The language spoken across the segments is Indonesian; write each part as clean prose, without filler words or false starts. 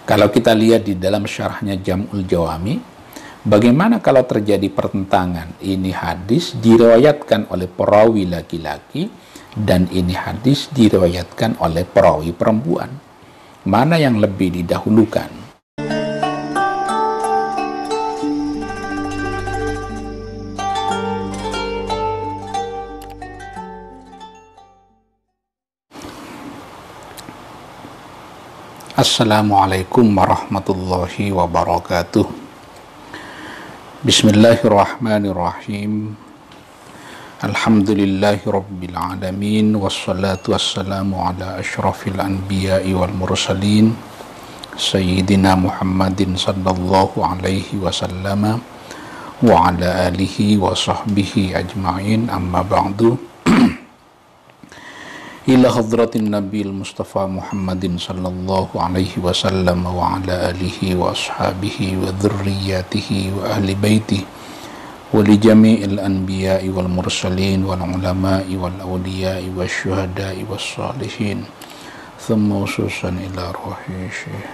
Kalau kita lihat di dalam syarahnya Jam'ul Jawami, bagaimana kalau terjadi pertentangan? Ini hadis diriwayatkan oleh perawi laki-laki dan ini hadis diriwayatkan oleh perawi perempuan. Mana yang lebih didahulukan? Assalamualaikum warahmatullahi wabarakatuh. Bismillahirrahmanirrahim. Alhamdulillahi rabbil alamin. Wassalatu wassalamu ala ashrafil anbiya'i wal mursalin Sayyidina Muhammadin sallallahu alaihi wasallam wa ala alihi wa sahbihi ajma'in, amma ba'du. Ila hadratin Nabil Mustafa Muhammadin sallallahu alaihi wasallam wa ala alihi wa ashabihi wa dhurriyyatihi wa ahli baitihi wa li jami'il anbiya'i wal mursalin wal ulama'i wal awliya'i wa syuhada'i wa salihin thumma ususan ila ruhi syekh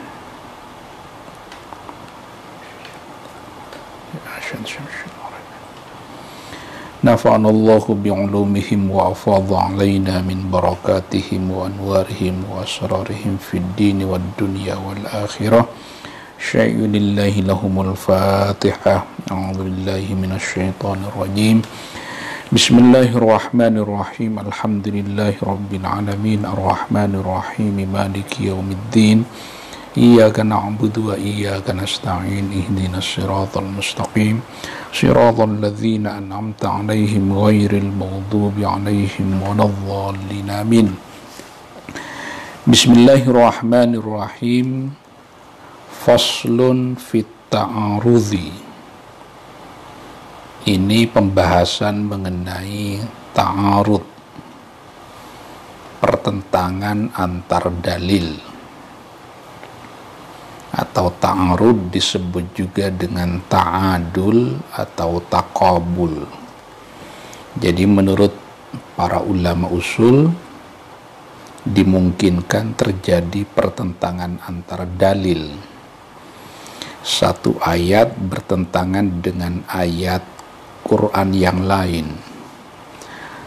nafa'anallahu bi'ulumihim wa afadha alaina min barakatihim wa anwarihim wa asrarihim fid dini wad dunya wal akhirah. Syai'ulillahi lahumul fatihah. A'udzu billahi minasy syaithanir rajim. Bismillahirrahmanirrahim. Alhamdulillahi rabbil alamin arrahmanir rahim maliki yaumiddin. Iyyaka na'budu wa iyyaka nasta'in ihdinas siratal mustaqim siratal ladzina an'amta 'alaihim ghairil maghdubi 'alaihim waladdallin amin. Bismillahirrahmanirrahim. Faslun fit ta'arudzi. Ini pembahasan mengenai ta'arud, pertentangan antar dalil, atau ta'arud disebut juga dengan ta'adul atau taqabul. Jadi menurut para ulama usul dimungkinkan terjadi pertentangan antar dalil. Satu ayat bertentangan dengan ayat Quran yang lain.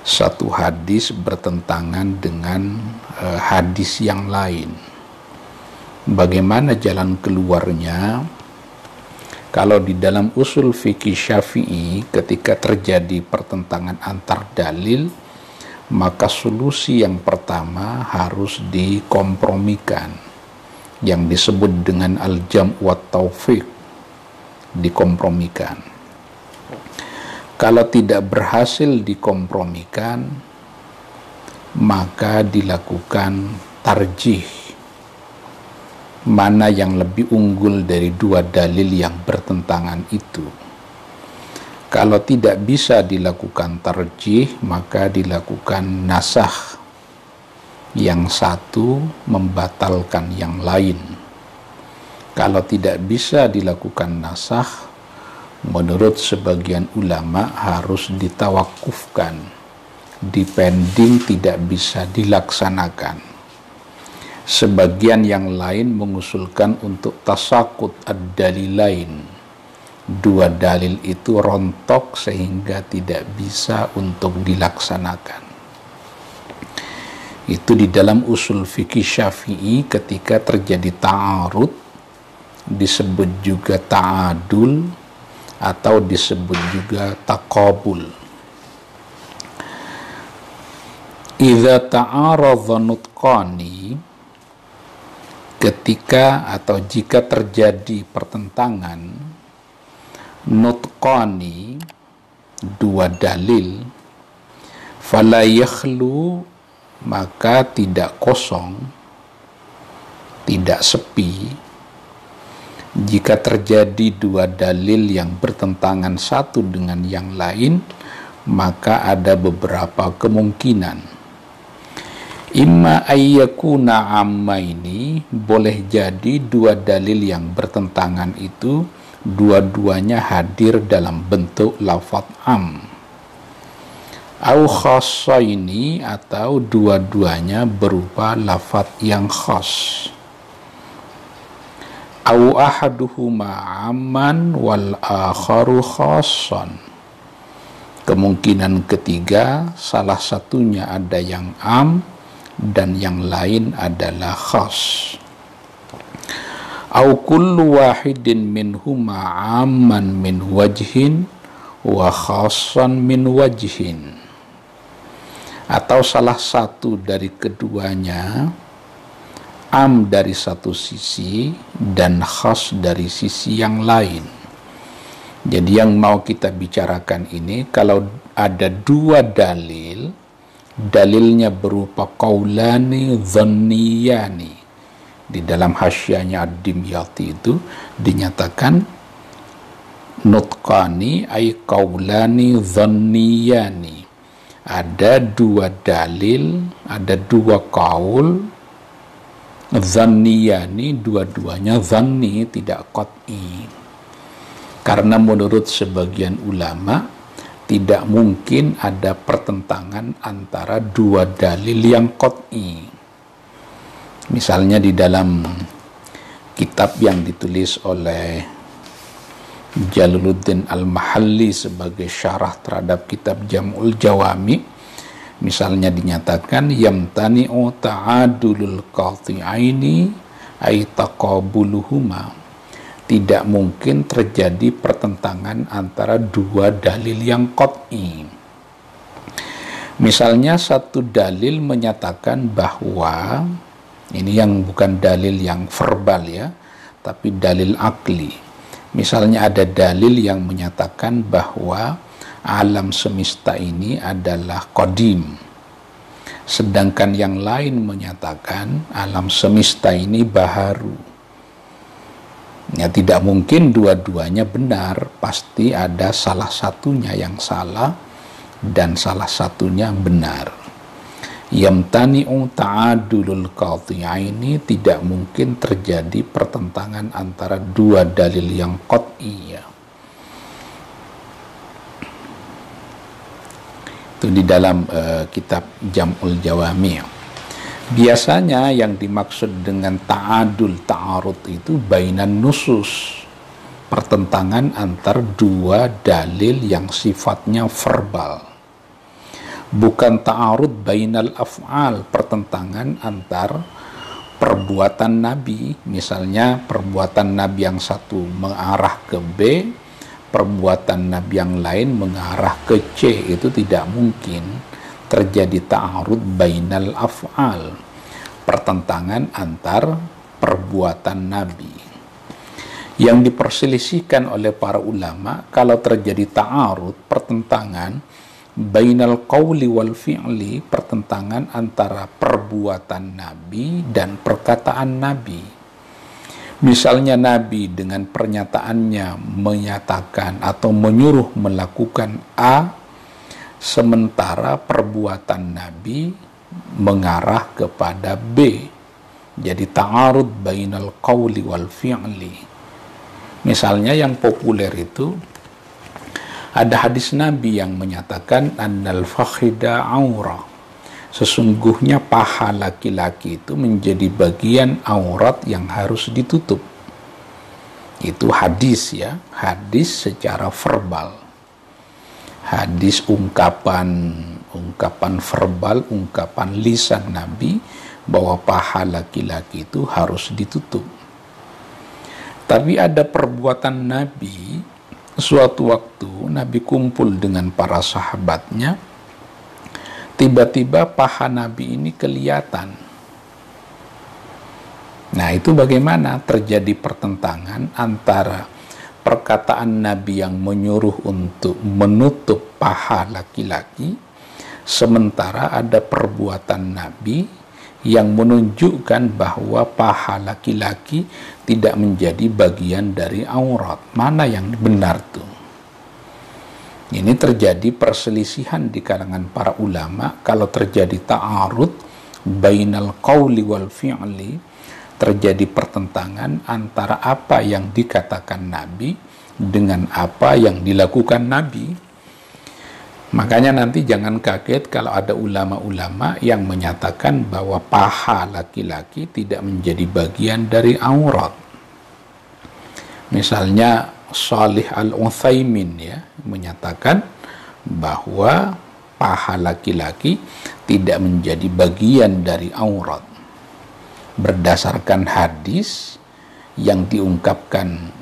Satu hadis bertentangan dengan hadis yang lain. Bagaimana jalan keluarnya? Kalau di dalam usul fikih Syafi'i, ketika terjadi pertentangan antar dalil, maka solusi yang pertama harus dikompromikan, yang disebut dengan al-jam' wa taufiq, dikompromikan. Kalau tidak berhasil dikompromikan, maka dilakukan tarjih, mana yang lebih unggul dari dua dalil yang bertentangan itu. Kalau tidak bisa dilakukan tarjih, maka dilakukan nasakh. Yang satu membatalkan yang lain. Kalau tidak bisa dilakukan nasakh, menurut sebagian ulama harus ditawakufkan, dipending, tidak bisa dilaksanakan. Sebagian yang lain mengusulkan untuk tasakut ad-dalilain. Dua dalil itu rontok sehingga tidak bisa untuk dilaksanakan. Itu di dalam usul fikih Syafi'i ketika terjadi ta'arud, disebut juga ta'adul atau disebut juga taqabul. Idza ta'aradha nutqani, ketika atau jika terjadi pertentangan nutqani, dua dalil, fala yakhlu, maka tidak kosong, tidak sepi. Jika terjadi dua dalil yang bertentangan satu dengan yang lain, maka ada beberapa kemungkinan. Imma ayyakuna ammaini, boleh jadi dua dalil yang bertentangan itu dua-duanya hadir dalam bentuk lafadz am. Au khassaini, atau dua-duanya berupa lafadz yang khas. au ahaduhuma amman wal akharu khassan. Kemungkinan ketiga, salah satunya ada yang am dan yang lain adalah khas. Au kullu wahidin minhuma amman min wajhin wa khassan min wajhin. Atau salah satu dari keduanya am dari satu sisi dan khas dari sisi yang lain. Jadi yang mau kita bicarakan ini, kalau ada dua dalil, dalilnya berupa qaulani dhanniyani. Di dalam hasyiahnya Ad-Dimyati itu dinyatakan nutqani ay qaulani dhanniyani. Ada dua dalil, ada dua qaul dhanniyani, dua-duanya dhanni, tidak qat'i. Karena menurut sebagian ulama tidak mungkin ada pertentangan antara dua dalil yang qat'i. Misalnya di dalam kitab yang ditulis oleh Jaluluddin Al-Mahalli sebagai syarah terhadap kitab Jam'ul Jawami, misalnya dinyatakan yamtani'u ta'adulul qati'aini ay taqabuluhuma. Tidak mungkin terjadi pertentangan antara dua dalil yang qat'i. Misalnya satu dalil menyatakan bahwa, ini yang bukan dalil yang verbal ya, tapi dalil akli. Misalnya ada dalil yang menyatakan bahwa alam semesta ini adalah qadim, sedangkan yang lain menyatakan alam semesta ini baharu. Ya, tidak mungkin dua-duanya benar, pasti ada salah satunya yang salah dan salah satunya benar. Yamtani'u ta'adulul qati'aini, tidak mungkin terjadi pertentangan antara dua dalil yang qat'i. Itu di dalam kitab Jam'ul Jawami. Biasanya yang dimaksud dengan ta'adul, ta'arud itu bainan nusus, pertentangan antar dua dalil yang sifatnya verbal. Bukan ta'arud bainal af'al, pertentangan antar perbuatan Nabi. Misalnya perbuatan Nabi yang satu mengarah ke B, perbuatan Nabi yang lain mengarah ke C. Itu tidak mungkin terjadi ta'arud bainal af'al, pertentangan antar perbuatan Nabi. Yang diperselisihkan oleh para ulama, kalau terjadi ta'arud, pertentangan bainal qawli wal fi'li, pertentangan antara perbuatan Nabi dan perkataan Nabi. Misalnya Nabi dengan pernyataannya menyatakan atau menyuruh melakukan A, sementara perbuatan Nabi mengarah kepada B. Jadi ta'arud bainal qawli wal fi'li. Misalnya yang populer itu, ada hadis Nabi yang menyatakan annal fakhida aura, sesungguhnya paha laki-laki itu menjadi bagian aurat yang harus ditutup. Itu hadis ya, hadis secara verbal. Hadis ungkapan verbal, ungkapan lisan Nabi bahwa paha laki-laki itu harus ditutup. Tapi ada perbuatan Nabi. Suatu waktu Nabi kumpul dengan para sahabatnya, tiba-tiba paha Nabi ini kelihatan. Nah, itu bagaimana terjadi pertentangan antara perkataan Nabi yang menyuruh untuk menutup paha laki-laki, sementara ada perbuatan Nabi yang menunjukkan bahwa paha laki-laki tidak menjadi bagian dari aurat. Mana yang benar tuh? Ini terjadi perselisihan di kalangan para ulama. Kalau terjadi ta'arud bainal qawli wal fi'li, terjadi pertentangan antara apa yang dikatakan Nabi dengan apa yang dilakukan Nabi. Makanya nanti jangan kaget kalau ada ulama-ulama yang menyatakan bahwa paha laki-laki tidak menjadi bagian dari aurat. Misalnya Shalih Al-Utsaimin ya menyatakan bahwa paha laki-laki tidak menjadi bagian dari aurat berdasarkan hadis yang diungkapkan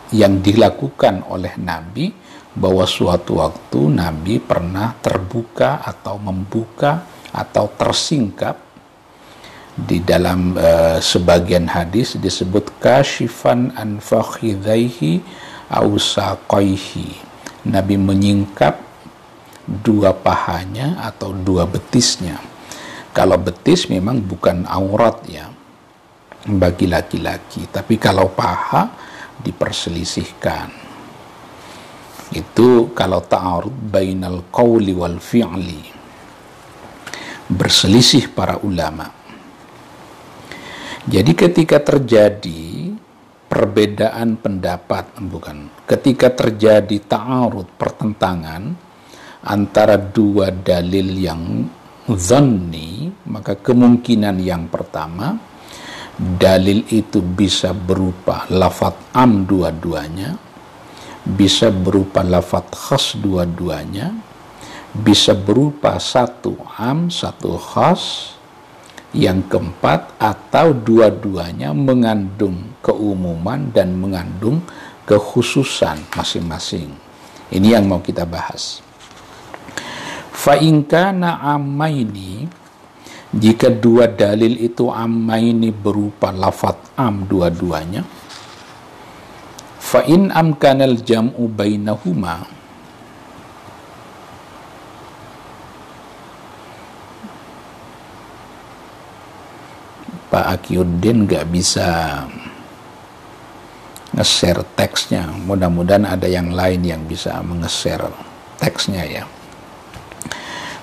yang dilakukan oleh Nabi, bahwa suatu waktu Nabi pernah terbuka atau membuka atau tersingkap. Di dalam sebagian hadis disebut kashifan an fakhidhaihi aw saqaihi. Nabi menyingkap dua pahanya atau dua betisnya. Kalau betis memang bukan aurat ya bagi laki-laki, tapi kalau paha diperselisihkan. Itu kalau ta'arud bainal qawli wal fi'li, berselisih para ulama. Jadi ketika terjadi perbedaan pendapat, ketika terjadi ta'arud, pertentangan antara dua dalil yang dhanni, maka kemungkinan yang pertama, dalil itu bisa berupa lafadz am dua-duanya, bisa berupa lafadz khas dua-duanya, bisa berupa satu am, satu khas. Yang keempat, atau dua-duanya mengandung keumuman dan mengandung kekhususan masing-masing. Ini yang mau kita bahas. Fa in kana ammaini, jika dua dalil itu ammaini berupa lafadz am dua-duanya, fa in amkanal jam'u bainahuma, Pak Akiuddin nggak bisa nge-share teksnya. Mudah-mudahan ada yang lain yang bisa menge-share teksnya ya.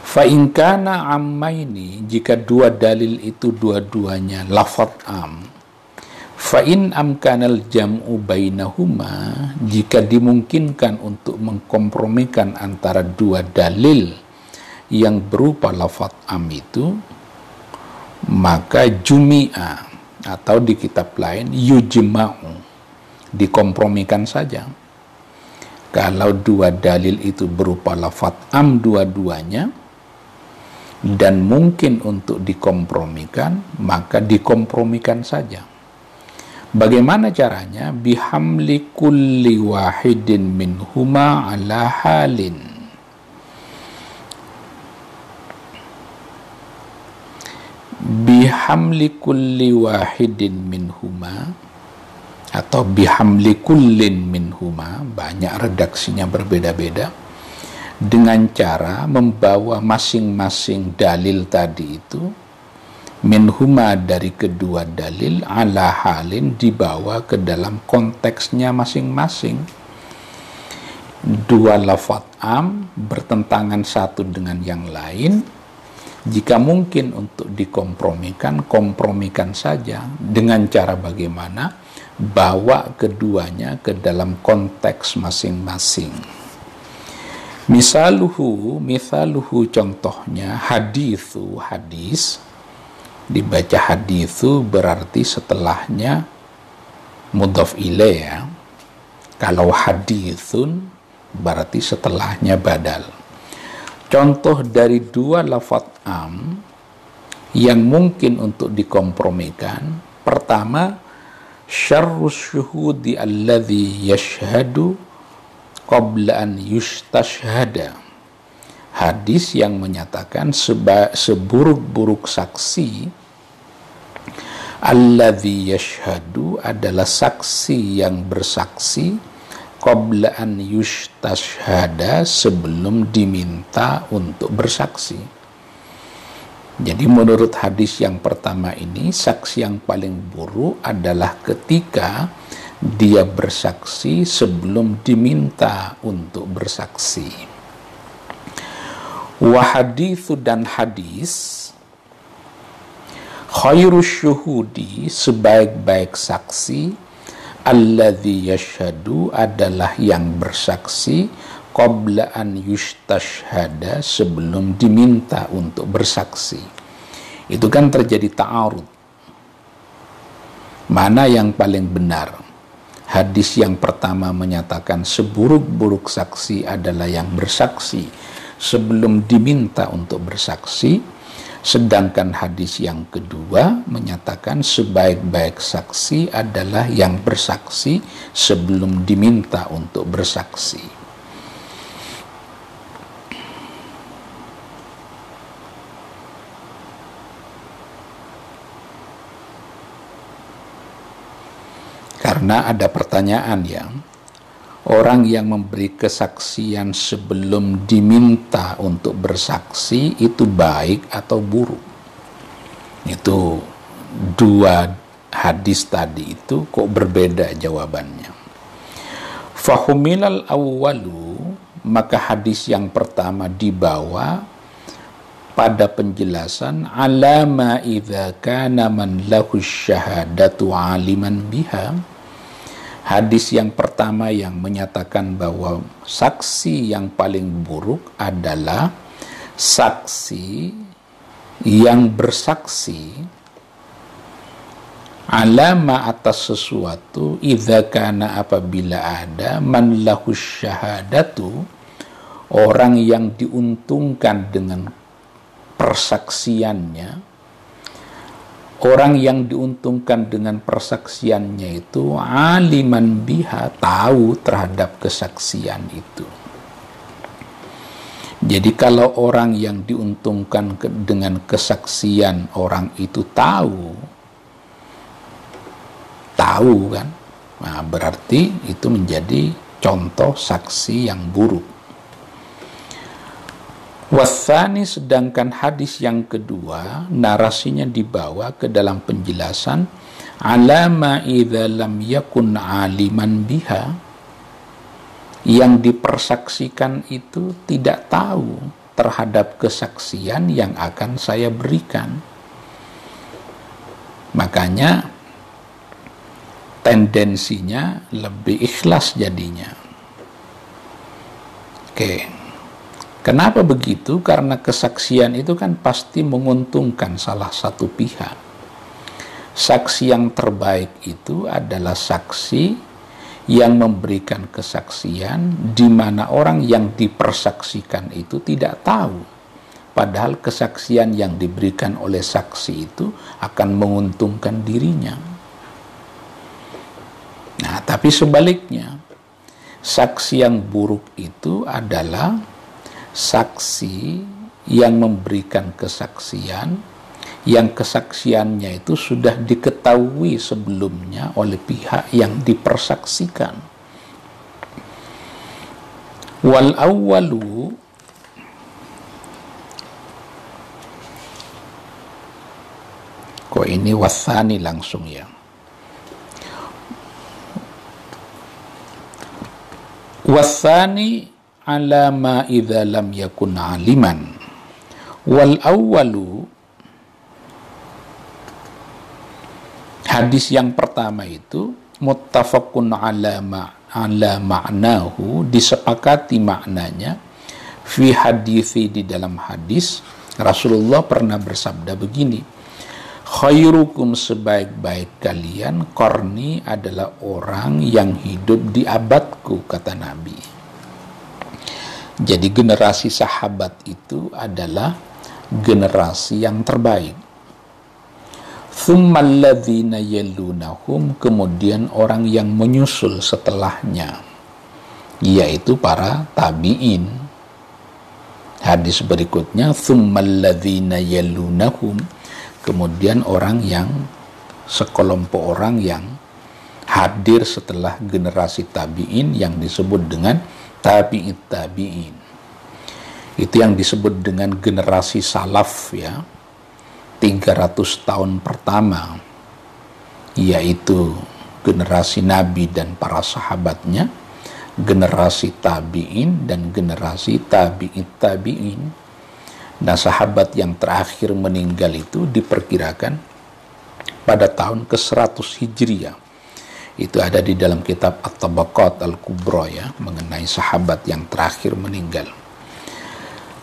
Fa in kana ammaini, jika dua dalil itu dua-duanya lafadz am. Fa in amkanal jam'u bainahuma, jika dimungkinkan untuk mengkompromikan antara dua dalil yang berupa lafadz am itu, maka jumi'a, atau di kitab lain yujma'u, dikompromikan saja. Kalau dua dalil itu berupa lafadz am dua-duanya dan mungkin untuk dikompromikan, maka dikompromikan saja. Bagaimana caranya? Bihamli kulli wahidin minhuma ala halin, bihamli kulli wahidin minhuma, atau bihamli kullin minhuma, banyak redaksinya berbeda-beda, dengan cara membawa masing-masing dalil tadi itu, minhuma dari kedua dalil, ala halin dibawa ke dalam konteksnya masing-masing. Dua lafadz am bertentangan satu dengan yang lain, jika mungkin untuk dikompromikan, kompromikan saja. Dengan cara bagaimana? Bawa keduanya ke dalam konteks masing-masing. Misaluhu contohnya, hadis, dibaca hadithu berarti setelahnya mudhaf ilaih ya. Kalau hadithun berarti setelahnya badal. Contoh dari dua lafadz am yang mungkin untuk dikompromikan, pertama, syarrus syuhudi alladhi yashhadu qabla an yustashhada, hadis yang menyatakan seburuk-buruk saksi, alladhi yashhadu adalah saksi yang bersaksi, qabla an yustashhada, sebelum diminta untuk bersaksi. Jadi menurut hadis yang pertama ini, saksi yang paling buruk adalah ketika dia bersaksi sebelum diminta untuk bersaksi. Wa hadithu, dan hadis, khairus syuhudi, sebaik-baik saksi, alladzi yashhadu adalah yang bersaksi, qabla an yustashhada, sebelum diminta untuk bersaksi. Itu kan terjadi ta'arud. Mana yang paling benar? Hadis yang pertama menyatakan seburuk-buruk saksi adalah yang bersaksi sebelum diminta untuk bersaksi, sedangkan hadis yang kedua menyatakan sebaik-baik saksi adalah yang bersaksi sebelum diminta untuk bersaksi. Karena ada pertanyaan ya, orang yang memberi kesaksian sebelum diminta untuk bersaksi itu baik atau buruk? Itu dua hadis tadi itu kok berbeda jawabannya. Fahumilal awwalu, maka hadis yang pertama dibawa pada penjelasan alama idza kana man lahu syahadatu aliman biha. Hadis yang pertama yang menyatakan bahwa saksi yang paling buruk adalah saksi yang bersaksi alama atas sesuatu idza kana apabila ada man lahu syahadatu, orang yang diuntungkan dengan persaksiannya, orang yang diuntungkan dengan persaksiannya itu aliman biha, tahu terhadap kesaksian itu. Jadi kalau orang yang diuntungkan dengan kesaksian orang itu tahu kan, nah berarti itu menjadi contoh saksi yang buruk. Wathani, sedangkan hadis yang kedua narasinya dibawa ke dalam penjelasan alama idza lam yakun aliman biha, yang dipersaksikan itu tidak tahu terhadap kesaksian yang akan saya berikan. Makanya tendensinya lebih ikhlas jadinya. Oke. Kenapa begitu? Karena kesaksian itu kan pasti menguntungkan salah satu pihak. Saksi yang terbaik itu adalah saksi yang memberikan kesaksian di mana orang yang dipersaksikan itu tidak tahu. Padahal kesaksian yang diberikan oleh saksi itu akan menguntungkan dirinya. Nah, tapi sebaliknya, saksi yang buruk itu adalah saksi yang memberikan kesaksian yang kesaksiannya itu sudah diketahui sebelumnya oleh pihak yang dipersaksikan. Wal awwalu, kok ini wathani langsung ya. Wathani ala ma idza lam yakun aliman. Wal awwalu, hadis yang pertama itu muttafaqun ala ma'nahu, disepakati maknanya. Fi hadithi, di dalam hadis Rasulullah pernah bersabda begini, khairukum, sebaik-baik kalian, qarni, adalah orang yang hidup di abadku, kata Nabi. Jadi generasi sahabat itu adalah generasi yang terbaik. Tsummal ladzina yalunahum, kemudian orang yang menyusul setelahnya, yaitu para tabi'in. Hadis berikutnya tsummal ladzina yalunahum, kemudian orang yang sekelompok orang yang hadir setelah generasi tabi'in yang disebut dengan tabi'it tabi'in. Itu yang disebut dengan generasi salaf ya, 300 tahun pertama, yaitu generasi Nabi dan para sahabatnya, generasi tabi'in dan generasi tabi'it tabi'in. Nah, sahabat yang terakhir meninggal itu diperkirakan pada tahun ke-100 Hijriah. Itu ada di dalam kitab At-Tabaqat Al-Kubra ya, mengenai sahabat yang terakhir meninggal.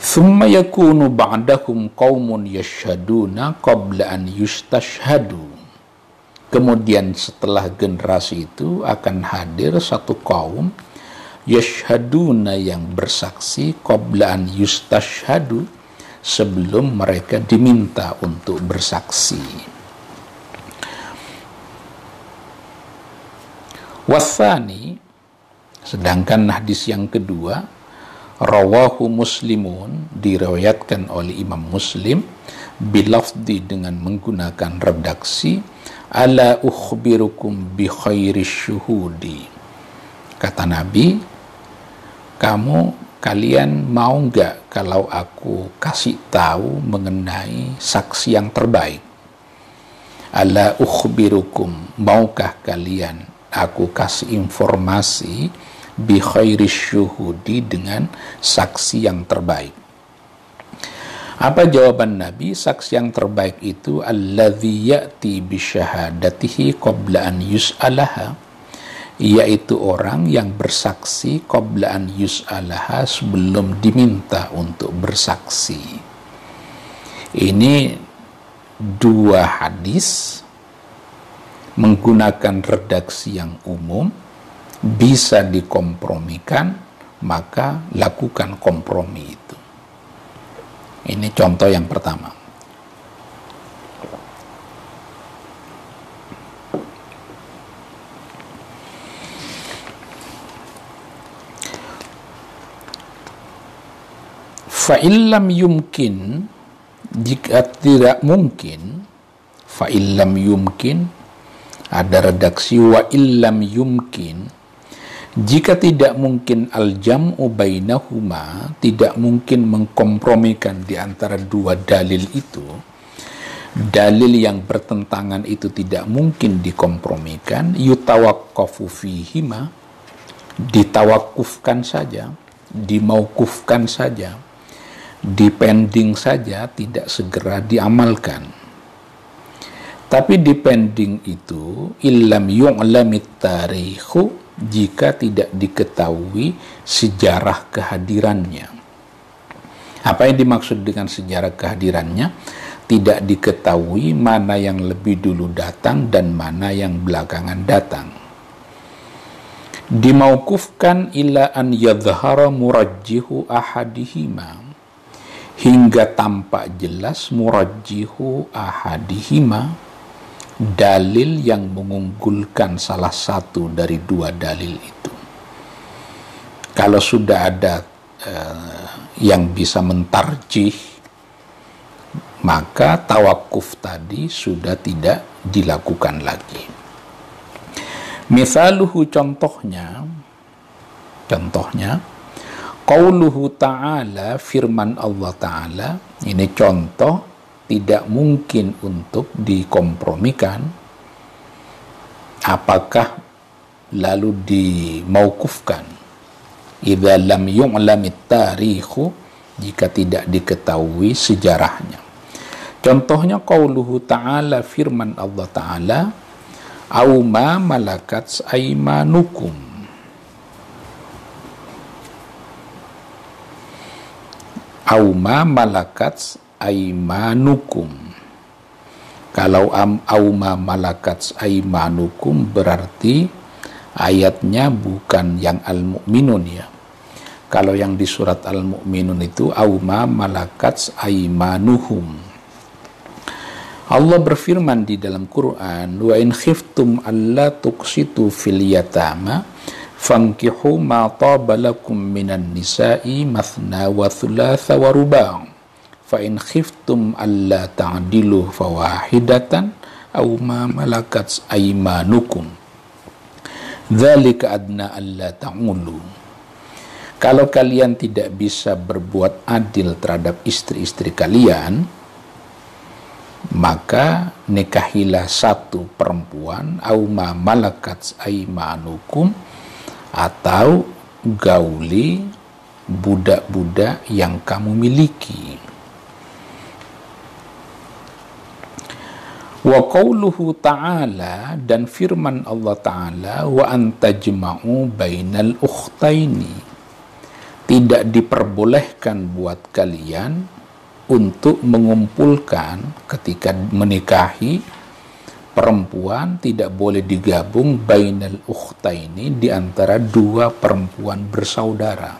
Thumma yakunu ba'dahum qaumun yashhaduna qabla an yustashhadu. Kemudian setelah generasi itu akan hadir satu kaum yashhaduna yang bersaksi qabla an yustashhadu, sebelum mereka diminta untuk bersaksi. Wathani, sedangkan hadis yang kedua, rawahu muslimun, diriwayatkan oleh Imam Muslim, bilafdi dengan menggunakan redaksi, ala ukhbirukum bi khairis syuhudi. Kata Nabi, kalian mau nggak kalau aku kasih tahu mengenai saksi yang terbaik? Ala ukhbirukum, maukah kalian aku kasih informasi bi khairis syuhudi, dengan saksi yang terbaik? Apa jawaban Nabi? Saksi yang terbaik itu alladzi ya'ti bi syahadatihi qabla an yus'alaha, yaitu orang yang bersaksi qabla an yus'alaha, sebelum diminta untuk bersaksi. Ini dua hadis menggunakan redaksi yang umum, bisa dikompromikan, maka lakukan kompromi itu. Ini contoh yang pertama. Fa'illam yumkin, jika tidak mungkin, fa'illam yumkin, ada redaksi wa illam yumkin, jika tidak mungkin al-jam'u bainahuma, tidak mungkin mengkompromikan di antara dua dalil itu, dalil yang bertentangan itu tidak mungkin dikompromikan, yutawaqqafu fihima, ditawakufkan saja, dimaukufkan saja, dipending saja, tidak segera diamalkan. Tapi dipending itu illam yu'lamit tarikhu, jika tidak diketahui sejarah kehadirannya. Apa yang dimaksud dengan sejarah kehadirannya? Tidak diketahui mana yang lebih dulu datang dan mana yang belakangan datang. Dimaukufkan ila an yadhhara murajjihu ahadihima, hingga tampak jelas murajjihu ahadihima, dalil yang mengunggulkan salah satu dari dua dalil itu. Kalau sudah ada yang bisa mentarjih, maka tawakuf tadi sudah tidak dilakukan lagi. Misaluhu, contohnya qauluhu ta'ala, firman Allah Ta'ala, ini contoh tidak mungkin untuk dikompromikan. Apakah lalu dimaukufkan? Idza lam yu'lamit tarikhu, jika tidak diketahui sejarahnya. Contohnya qauluhu Ta'ala, firman Allah Ta'ala, au ma malakat aymanukum, au ma malakat aimanukum. Kalau au ma malakat aimanukum berarti ayatnya bukan yang Al-Mu'minun ya. Kalau yang di surat Al-Mu'minun itu au ma malakat aimanuhum. Allah berfirman di dalam Quran, wa in khiftum alla tuqsitu fil yatama fankihu ma taba lakum minan nisa'i mathna wa thulatha wa ruba', fa in khiftum alla ta'dilu fawahidatan aw ma malakat aymanukum dzalika adna alla ta'ulu. Kalau kalian tidak bisa berbuat adil terhadap istri-istri kalian, maka nikahilah satu perempuan, aw ma malakat aymanukum, atau gauli budak-budak yang kamu miliki. Wa qauluhu ta'ala, dan firman Allah Ta'ala, wa antajma'u bainal ukhtaini, tidak diperbolehkan buat kalian untuk mengumpulkan ketika menikahi perempuan tidak boleh digabung bainal ukhtaini, di antara dua perempuan bersaudara.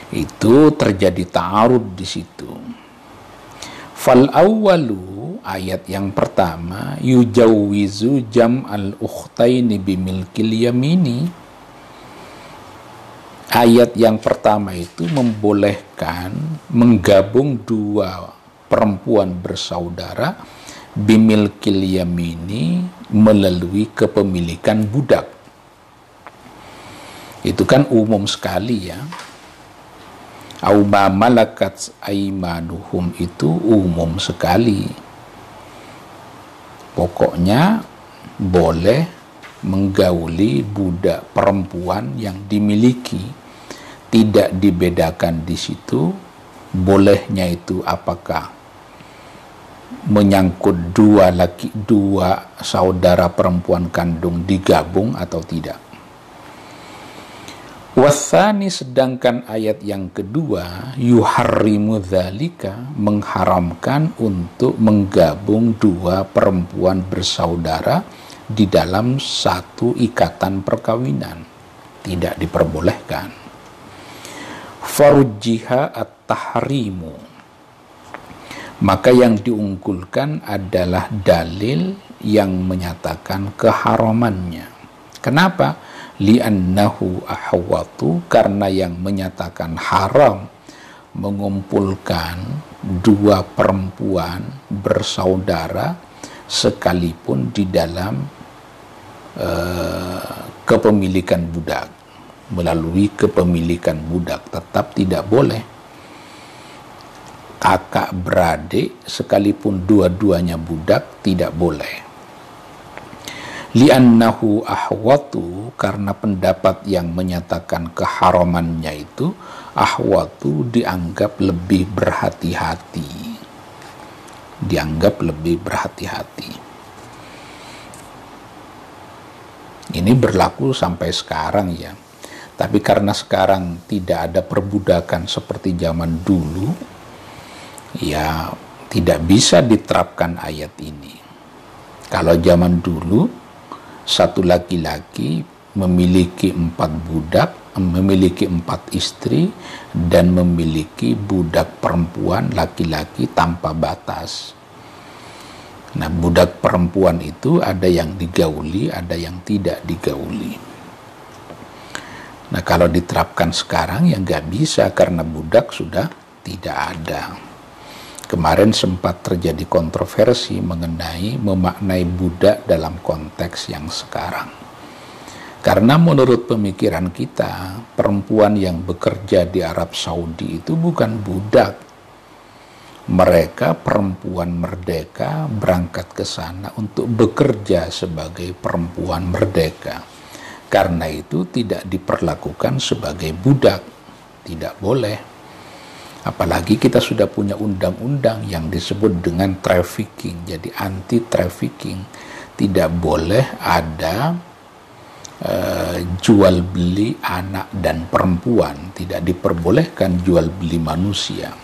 Itu terjadi ta'arud di situ. Fal awwalu, ayat yang pertama, yujawwizu jam'al ukhtaini bimilkil yamini. Ayat yang pertama itu membolehkan menggabung dua perempuan bersaudara bimilkil yamini, melalui kepemilikan budak. Itu kan umum sekali ya. Au ma malakat aimanuhum itu umum sekali. Pokoknya boleh menggauli budak perempuan yang dimiliki. Tidak dibedakan di situ bolehnya itu apakah menyangkut dua saudara perempuan kandung digabung atau tidak. Wasani, sedangkan ayat yang kedua, yuharrimu dzalika, mengharamkan untuk menggabung dua perempuan bersaudara di dalam satu ikatan perkawinan. Tidak diperbolehkan. Farujjiha at-tahrimu, maka yang diunggulkan adalah dalil yang menyatakan keharamannya. Kenapa? Li'annahu ahwatu, karena yang menyatakan haram mengumpulkan dua perempuan bersaudara sekalipun di dalam kepemilikan budak. Melalui kepemilikan budak tetap tidak boleh. Kakak beradik sekalipun dua-duanya budak tidak boleh. Li'annahu ahwatu, karena pendapat yang menyatakan keharamannya itu, ahwatu dianggap lebih berhati-hati. Dianggap lebih berhati-hati. Ini berlaku sampai sekarang ya. Tapi karena sekarang tidak ada perbudakan seperti zaman dulu, ya tidak bisa diterapkan ayat ini. Kalau zaman dulu satu laki-laki memiliki 4 budak, memiliki 4 istri, dan memiliki budak perempuan laki-laki tanpa batas. Nah, budak perempuan itu ada yang digauli, ada yang tidak digauli. Nah, kalau diterapkan sekarang ya nggak bisa karena budak sudah tidak ada. Kemarin sempat terjadi kontroversi mengenai memaknai budak dalam konteks yang sekarang. Karena menurut pemikiran kita, perempuan yang bekerja di Arab Saudi itu bukan budak. Mereka perempuan merdeka berangkat ke sana untuk bekerja sebagai perempuan merdeka. Karena itu tidak diperlakukan sebagai budak. Tidak boleh. Apalagi kita sudah punya undang-undang yang disebut dengan trafficking, jadi anti-trafficking. Tidak boleh ada jual beli anak dan perempuan, tidak diperbolehkan jual beli manusia.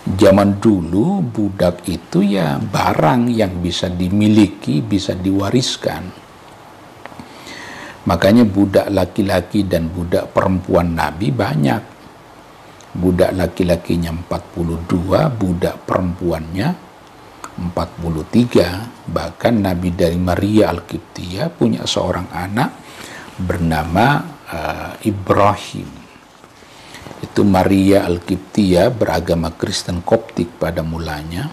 Zaman dulu budak itu ya barang yang bisa dimiliki, bisa diwariskan. Makanya budak laki-laki dan budak perempuan Nabi banyak. Budak laki-lakinya 42, budak perempuannya 43. Bahkan Nabi dari Maria Al-Qibtiyah punya seorang anak bernama Ibrahim. Itu Maria Al-Qibtiyah beragama Kristen Koptik pada mulanya,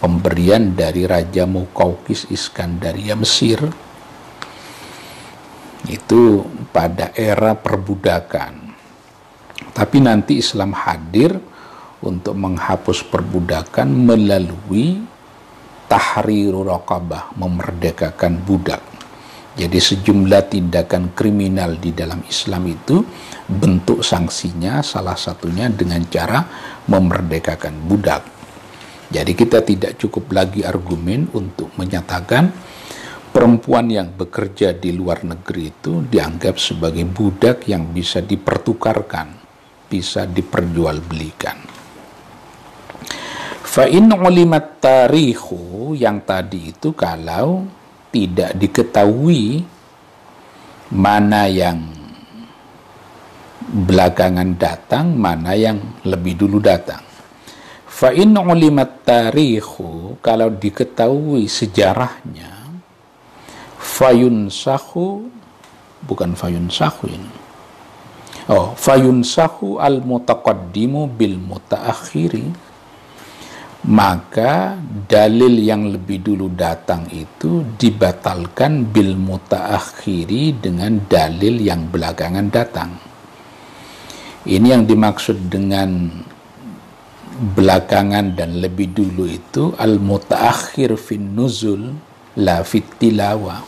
pemberian dari Raja Muqawqis Iskandaria Mesir. Itu pada era perbudakan. Tapi nanti Islam hadir untuk menghapus perbudakan melalui tahriru raqabah, memerdekakan budak. Jadi sejumlah tindakan kriminal di dalam Islam itu bentuk sanksinya salah satunya dengan cara memerdekakan budak. Jadi kita tidak cukup lagi argumen untuk menyatakan perempuan yang bekerja di luar negeri itu dianggap sebagai budak yang bisa dipertukarkan, bisa diperjualbelikan. Fa in ulimat tarikhu, yang tadi itu kalau tidak diketahui mana yang belakangan datang, mana yang lebih dulu datang. Fa in ulimat tarikhu, kalau diketahui sejarahnya, fayunsahu, bukan fayunsahu ini. Fayunsahu al-mutaqaddimu bil mutaakhiri, maka dalil yang lebih dulu datang itu dibatalkan bil mutaakhiri dengan dalil yang belakangan datang. Ini yang dimaksud dengan belakangan dan lebih dulu itu al-mutaakhir fin nuzul la fit tilawah.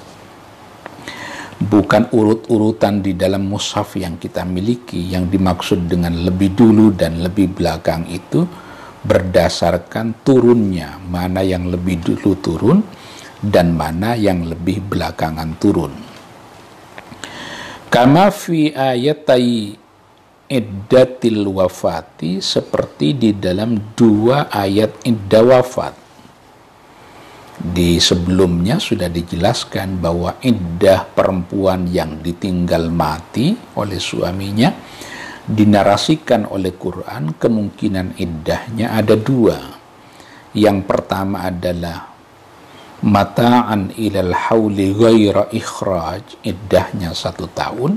Bukan urut-urutan di dalam mushaf yang kita miliki. Yang dimaksud dengan lebih dulu dan lebih belakang itu berdasarkan turunnya, mana yang lebih dulu turun dan mana yang lebih belakangan turun. Kama fi ayatai iddatil wafati, seperti di dalam dua ayat iddah wafat. Di sebelumnya sudah dijelaskan bahwa iddah perempuan yang ditinggal mati oleh suaminya dinarasikan oleh Quran, kemungkinan iddahnya ada dua. Yang pertama adalah mata'an ilal hauli ghaira ikhraj, iddahnya 1 tahun.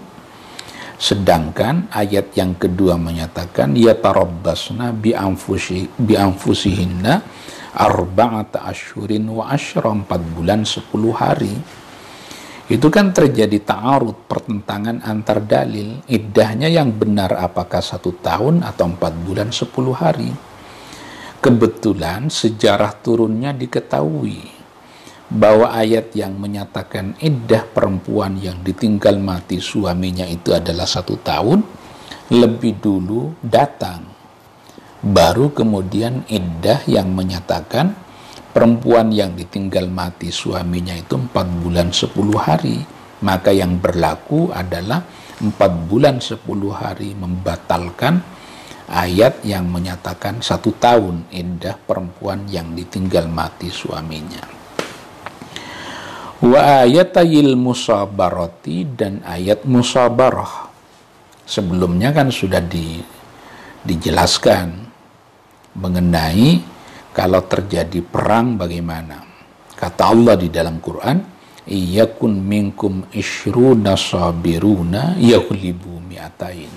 Sedangkan ayat yang kedua menyatakan yatarabbasna bi anfusihinna arba'ata asyhurin wa asyra, 4 bulan 10 hari. Itu kan terjadi ta'arud, pertentangan antar dalil. Iddahnya yang benar apakah 1 tahun atau 4 bulan 10 hari. Kebetulan sejarah turunnya diketahui bahwa ayat yang menyatakan iddah perempuan yang ditinggal mati suaminya itu adalah 1 tahun lebih dulu datang. Baru kemudian iddah yang menyatakan perempuan yang ditinggal mati suaminya itu 4 bulan 10 hari. Maka yang berlaku adalah 4 bulan 10 hari membatalkan ayat yang menyatakan 1 tahun iddah perempuan yang ditinggal mati suaminya. Wa ayatayil musabarati, dan ayat musabarah. Sebelumnya kan sudah dijelaskan mengenai kalau terjadi perang bagaimana. Kata Allah di dalam Quran, iyakun minkum ishruna sabiruna yaghlibu mi'atain,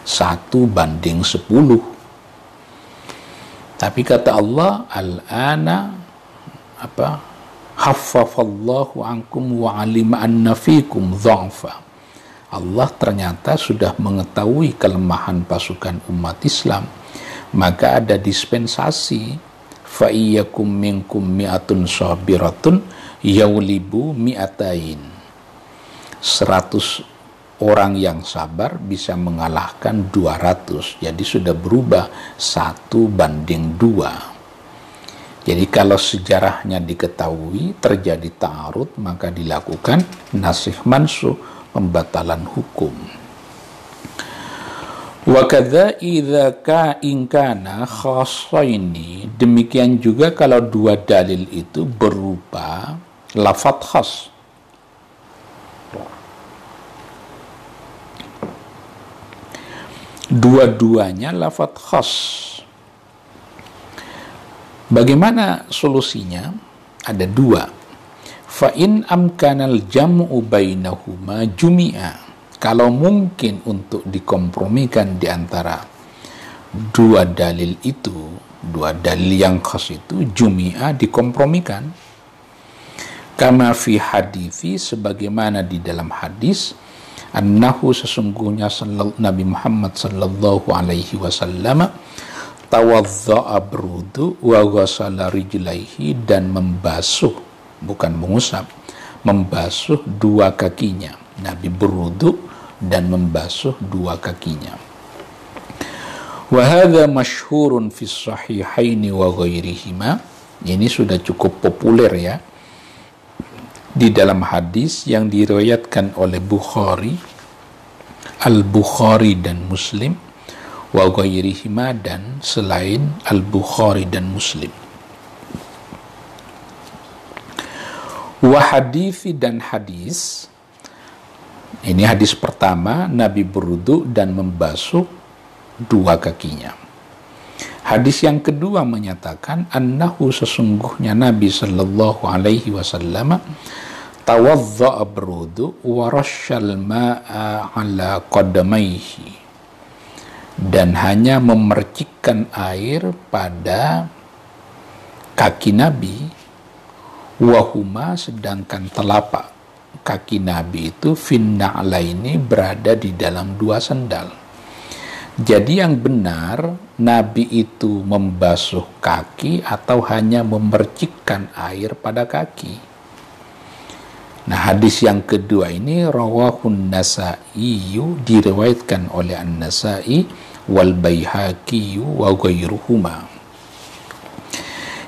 1 banding 10. Tapi kata Allah, al-ana haffafallahu ankum wa alima anna fikum dha'fa. Allah ternyata sudah mengetahui kelemahan pasukan umat Islam, maka ada dispensasi. Fa iyyakum minkum mi'atun sabiratun yaulibu mi'atain, 100 orang yang sabar bisa mengalahkan 200. Jadi sudah berubah 1 banding 2. Jadi kalau sejarahnya diketahui terjadi ta'arud, maka dilakukan nasikh mansukh, pembatalan hukum. Wa kadza idza ka in kana khassaini, demikian juga kalau 2 dalil itu berupa lafadz khas. Dua-duanya lafadz khas. Bagaimana solusinya? Ada 2. Fa in amkanal jam'u bainahuma jumi'a, kalau mungkin untuk dikompromikan di antara 2 dalil itu, 2 dalil yang khas itu, jumi'a, dikompromikan. Kama fi hadithi, sebagaimana di dalam hadis, annahu, sesungguhnya Nabi Muhammad sallallahu alaihi wasallam tawadza'a berudu wa ghasala rijlaihi, dan membasuh, bukan mengusap, membasuh 2 kakinya. Nabi berudu dan membasuh 2 kakinya. Wa hadza masyhurun fi sahihaini wa ghairihima, ini sudah cukup populer ya di dalam hadis yang diriwayatkan oleh Bukhari, Al-Bukhari dan Muslim, wa ghairihima, dan selain Al-Bukhari dan Muslim. Wa hadithi, dan hadis. Ini hadis pertama, Nabi berwudu dan membasuh dua kakinya. Hadis yang kedua menyatakan annahu, sesungguhnya Nabi sallallahu alaihi wasallam tawadza'a berwudu wa rasyal ma'a ala qadamaihi, dan hanya memercikkan air pada kaki Nabi, wahuma, sedangkan telapak kaki Nabi itu finna'laini, berada di dalam dua sandal. Jadi yang benar, Nabi itu membasuh kaki atau hanya memercikkan air pada kaki. Nah, hadis yang kedua ini rawahun Nasa'i, diriwayatkan oleh An-Nasa'i wal Baihaqi wa ghairuhuma.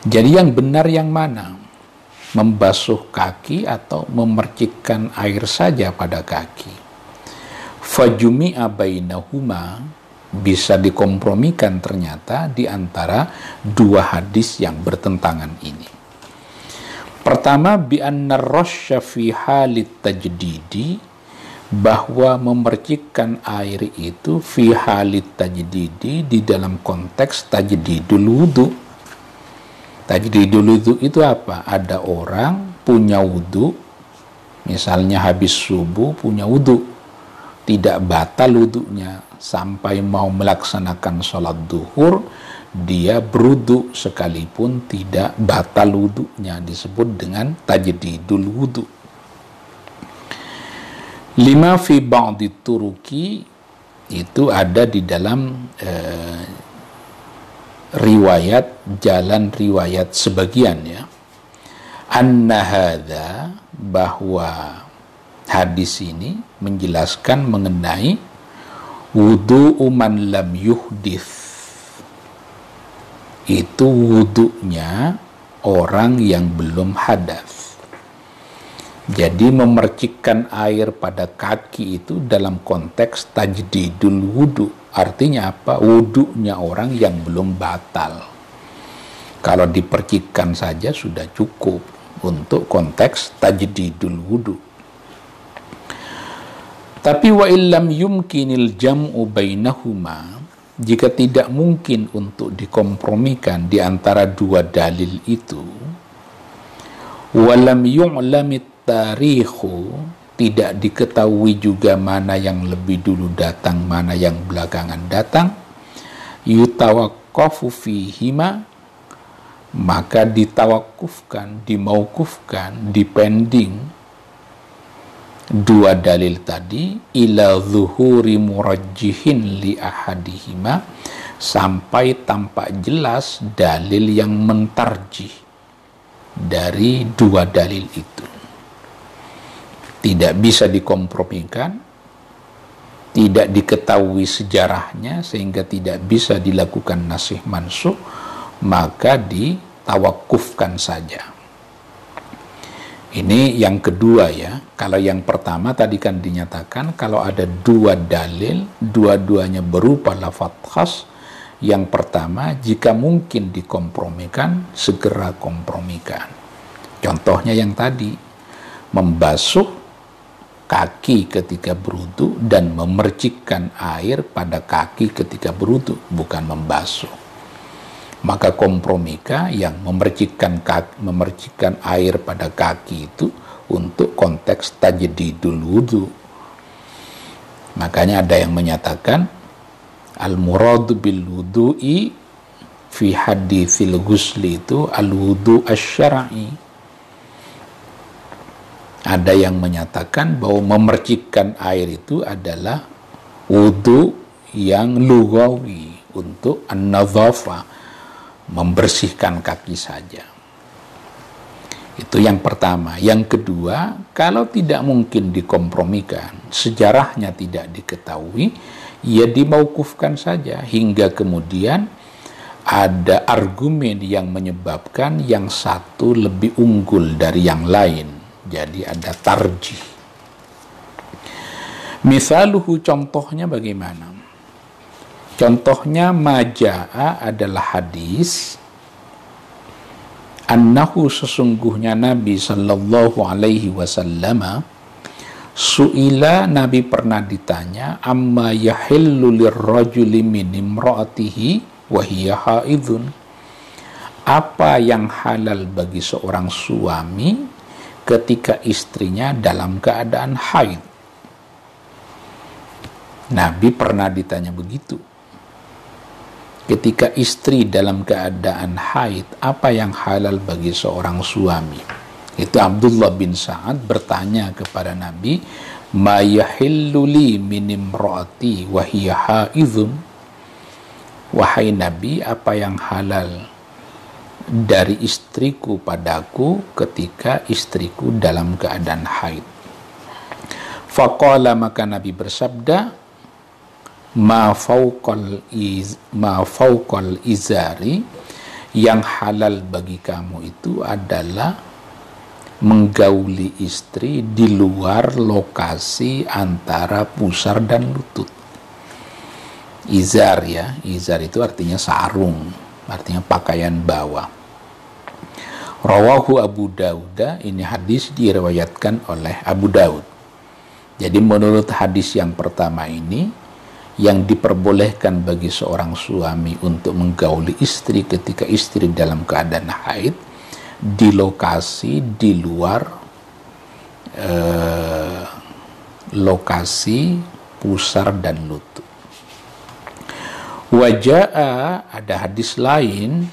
Jadi yang benar yang mana? Membasuh kaki atau memercikkan air saja pada kaki? Fajumi'a bainahuma, bisa dikompromikan ternyata di antara dua hadis yang bertentangan ini. Pertama, bi anna rasya fi halit tajdidi, bahwa memercikkan air itu fi halit tajdidi, di dalam konteks tajdidul wudu. Tajdidul wudu itu apa? Ada orang punya wudu, misalnya habis subuh punya wudu, tidak batal wudunya, sampai mau melaksanakan sholat duhur dia berwudu sekalipun tidak batal wudunya, disebut dengan tajdidul wudu. Lima fi ba'di turuki, itu ada di dalam riwayat, jalan riwayat sebagian ya. Anna hadza, bahwa hadis ini menjelaskan mengenai wudu'u man lam yuhdith, itu wudunya orang yang belum hadas. Jadi memercikkan air pada kaki itu dalam konteks tajdidul wudu. Artinya apa? Wudunya orang yang belum batal. Kalau dipercikkan saja sudah cukup untuk konteks tajdidul wudu. Tapi wa illam yumkinil jam'u bainahuma, jika tidak mungkin untuk dikompromikan di antara dua dalil itu, walam yu'lamit tarikhu, tidak diketahui juga mana yang lebih dulu datang, mana yang belakangan datang, yutawaqqafu fihima, maka ditawakufkan, dimaukufkan, dipending dua dalil tadi, ila zuhuri murajjihin li ahadihima, sampai tampak jelas dalil yang mentarjih dari dua dalil itu. Tidak bisa dikompromikan, tidak diketahui sejarahnya sehingga tidak bisa dilakukan nasih mansuh, maka ditawakufkan saja. Ini yang kedua ya. Kalau yang pertama tadi kan dinyatakan kalau ada dua dalil, dua-duanya berupa lafadz khas. Yang pertama, jika mungkin dikompromikan, segera kompromikan. Contohnya yang tadi, membasuh kaki ketika berwudu dan memercikkan air pada kaki ketika berwudu, bukan membasuh. Maka kompromika yang memercikkan air pada kaki itu untuk konteks tajdidul wudu. Makanya ada yang menyatakan al-muradu bil wudu'i fi haditsil ghusli itu al-wudu asy-syar'i. Ada yang menyatakan bahwa memercikkan air itu adalah wudu yang lughawi untuk an-nadhafah, membersihkan kaki saja. Itu yang pertama. Yang kedua, kalau tidak mungkin dikompromikan, sejarahnya tidak diketahui, ya dimaukufkan saja hingga kemudian ada argumen yang menyebabkan yang satu lebih unggul dari yang lain. Jadi ada tarjih. Misaluhu, contohnya bagaimana? Contohnya majaa adalah hadis annahu sesungguhnya Nabi sallallahu alaihi wasallam su'ila, Nabi pernah ditanya, amma yahillu lirrajuli min imra'atihi wa hiya haidun, apa yang halal bagi seorang suami ketika istrinya dalam keadaan haid. Nabi pernah ditanya begitu. Ketika istri dalam keadaan haid, apa yang halal bagi seorang suami? Itu Abdullah bin Sa'ad bertanya kepada Nabi, ma yahillu li min imraati wa hiya haidun. Wahai Nabi, apa yang halal dari istriku padaku ketika istriku dalam keadaan haid? Faqala, maka Nabi bersabda, ma fauqal izari, yang halal bagi kamu itu adalah menggauli istri di luar lokasi antara pusar dan lutut. Izar ya, izar itu artinya sarung, artinya pakaian bawah. Rawahu Abu Dawud, ini hadis diriwayatkan oleh Abu Daud. Jadi menurut hadis yang pertama ini, yang diperbolehkan bagi seorang suami untuk menggauli istri ketika istri dalam keadaan haid di lokasi di luar lokasi pusar dan lutut. Waja'a, ada hadis lain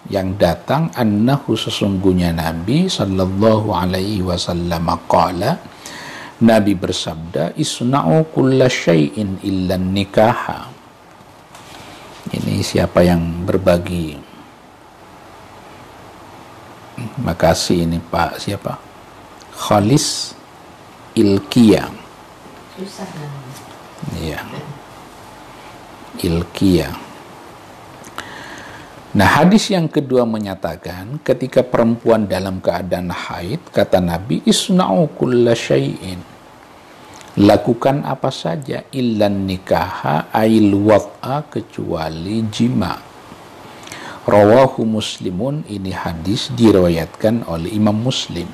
yang datang, annahu sesungguhnya Nabi sallallahu alaihi wasallam qala, Nabi bersabda, isna'u kulla syai'in illa nikaha. Ini siapa yang berbagi? Makasih, ini Pak siapa? Khalis Ilkia. Susah namanya. Iya. Ilkia. Nah, hadis yang kedua menyatakan ketika perempuan dalam keadaan haid, kata Nabi, isna'u kulla syai'in, lakukan apa saja, illan nikaha ail wad'a, kecuali jima. Rawahu Muslimun, ini hadis diriwayatkan oleh Imam Muslim.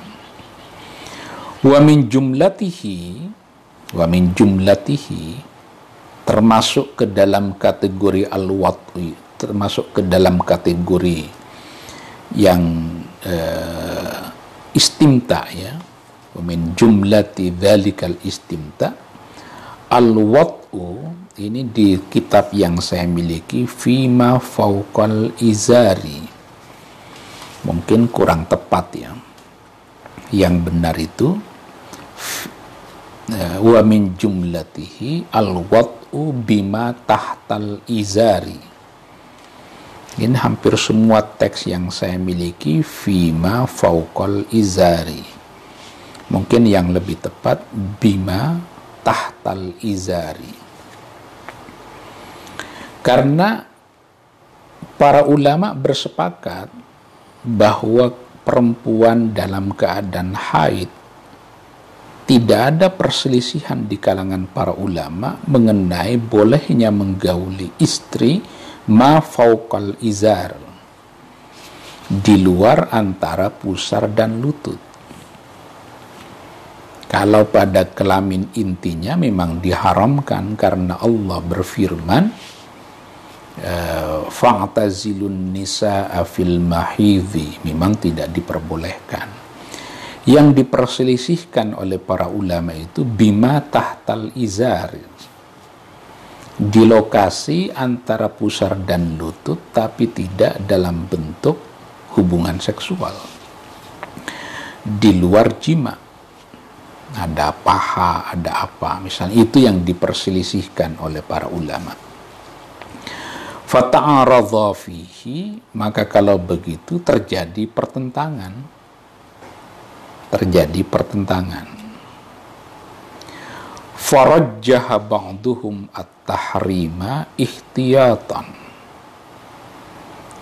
Wa min jumlatihi, termasuk ke dalam kategori al-wad'i, termasuk ke dalam kategori yang istimta ya. Min jumlati dzalikal istimta al-wad'u, ini di kitab yang saya miliki, fima fauqal izari, mungkin kurang tepat ya, yang benar itu wa min jumlatihi al-wad'u bima tahtal izari. Ini hampir semua teks yang saya miliki fima fauqal izari. Mungkin yang lebih tepat bima tahtal izari. Karena para ulama bersepakat bahwa perempuan dalam keadaan haid, tidak ada perselisihan di kalangan para ulama mengenai bolehnya menggauli istri ma fauqal izar, di luar antara pusar dan lutut. Kalau pada kelamin intinya memang diharamkan, karena Allah berfirman, fa'tazilun nisa'a fil mahidhi, memang tidak diperbolehkan. Yang diperselisihkan oleh para ulama itu bima tahtal izar, di lokasi antara pusar dan lutut, tapi tidak dalam bentuk hubungan seksual, di luar jima. Ada paha, ada apa, misalnya, itu yang diperselisihkan oleh para ulama. Fata'aradha fihi, maka kalau begitu terjadi pertentangan. Farajjaha ba'duhum at-tahrima ihtiyatan,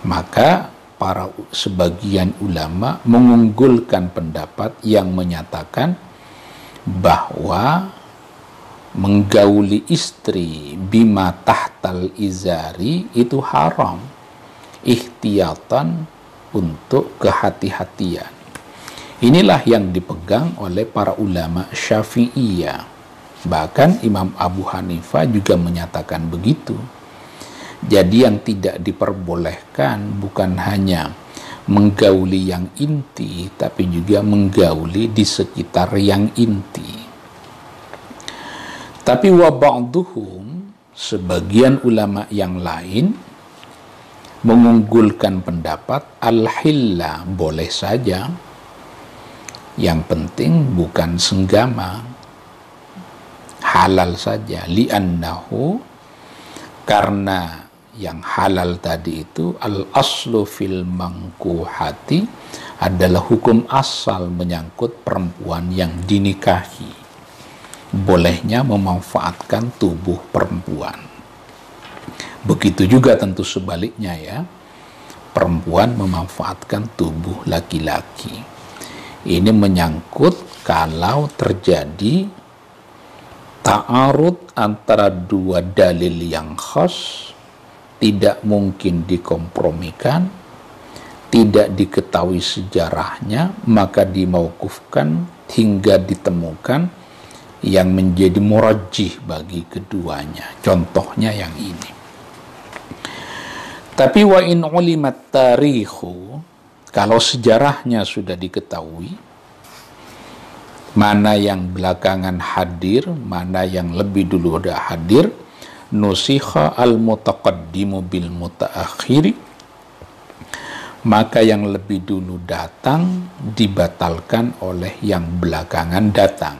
maka sebagian ulama mengunggulkan pendapat yang menyatakan bahwa menggauli istri bima tahtal izari itu haram, ihtiyatan, untuk kehati-hatian. Inilah yang dipegang oleh para ulama Syafi'iyah. Bahkan Imam Abu Hanifah juga menyatakan begitu. Jadi yang tidak diperbolehkan bukan hanya menggauli yang inti, tapi juga menggauli di sekitar yang inti. Tapi wa ba'duhum, sebagian ulama yang lain mengunggulkan pendapat al-hilla, boleh saja, yang penting bukan senggama, halal saja, li'annahu, karena yang halal tadi itu al-aslu fil mangkuhati adalah hukum asal menyangkut perempuan yang dinikahi, bolehnya memanfaatkan tubuh perempuan. Begitu juga tentu sebaliknya ya, perempuan memanfaatkan tubuh laki-laki. Ini menyangkut kalau terjadi ta'arud antara dua dalil yang khas, tidak mungkin dikompromikan, tidak diketahui sejarahnya, maka dimauqufkan hingga ditemukan yang menjadi murajjih bagi keduanya. Contohnya yang ini. Tapi wa in ulimat tarikhu, kalau sejarahnya sudah diketahui, mana yang belakangan hadir, mana yang lebih dulu sudah hadir, nusikha al-mutaqaddimu bil mutaakhiri, maka yang lebih dulu datang dibatalkan oleh yang belakangan datang.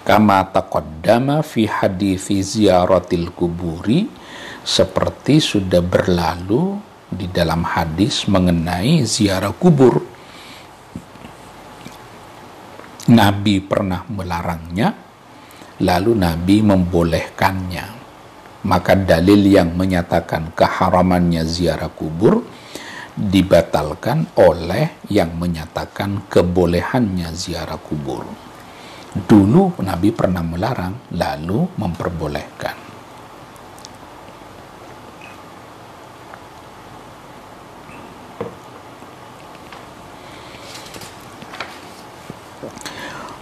Kama taqaddama fi hadithi ziyaratil kuburi, seperti sudah berlalu di dalam hadis mengenai ziarah kubur. Nabi pernah melarangnya, lalu Nabi membolehkannya. Maka dalil yang menyatakan keharamannya ziarah kubur dibatalkan oleh yang menyatakan kebolehannya ziarah kubur. Dulu Nabi pernah melarang, lalu memperbolehkan.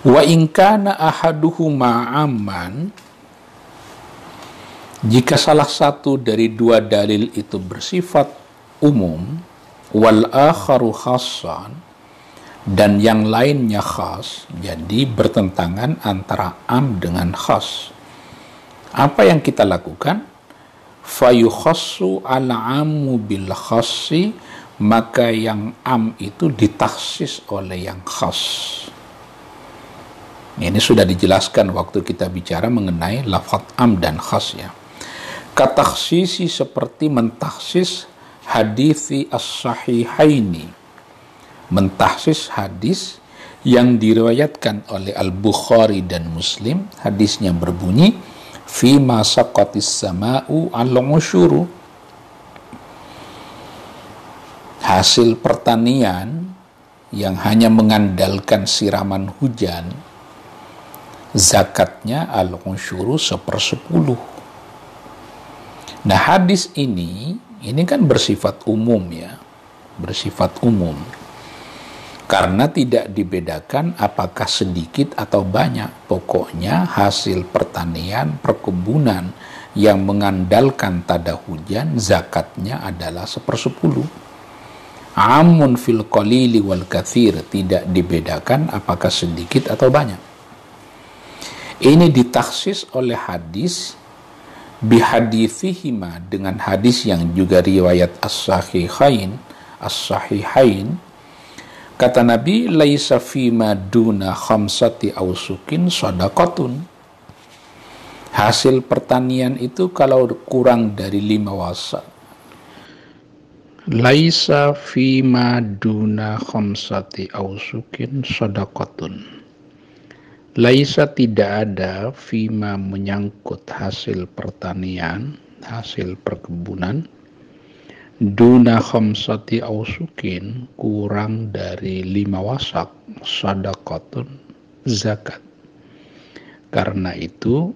Wa in kana ahaduhuma amman, jika salah satu dari dua dalil itu bersifat umum, wal akharu khassan, dan yang lainnya khas, jadi bertentangan antara am dengan khas. Apa yang kita lakukan? Fayukhassu al-ammu bil khassi, maka yang am itu ditaksis oleh yang khas. Ini sudah dijelaskan waktu kita bicara mengenai lafaz am dan khas ya. Katakhsisi seperti mentaksis hadithi as-sahihaini, mentaksis hadis yang diriwayatkan oleh Al-Bukhari dan Muslim. Hadisnya berbunyi, fima saqatis sama'u al-ushuru, hasil pertanian yang hanya mengandalkan siraman hujan, zakatnya al-ushuru 1/10. Nah, hadis ini kan bersifat umum ya, bersifat umum. Karena tidak dibedakan apakah sedikit atau banyak. Pokoknya hasil pertanian, perkebunan yang mengandalkan tada hujan, zakatnya adalah 1/10. Amun fil qalili wal kathir, tidak dibedakan apakah sedikit atau banyak. Ini ditaksis oleh hadis bihadithihima, dengan hadis yang juga riwayat as-sahihain. Kata Nabi, laisa fima duna khamsati ausukin sadaqatun. Hasil pertanian itu kalau kurang dari 5 wasak. Laisa fima duna khamsati ausukin sadaqatun. Laisa, tidak ada, fima menyangkut hasil pertanian, hasil perkebunan, duna khamsati ausukin, kurang dari 5 wasak, sadaqatun, zakat. Karena itu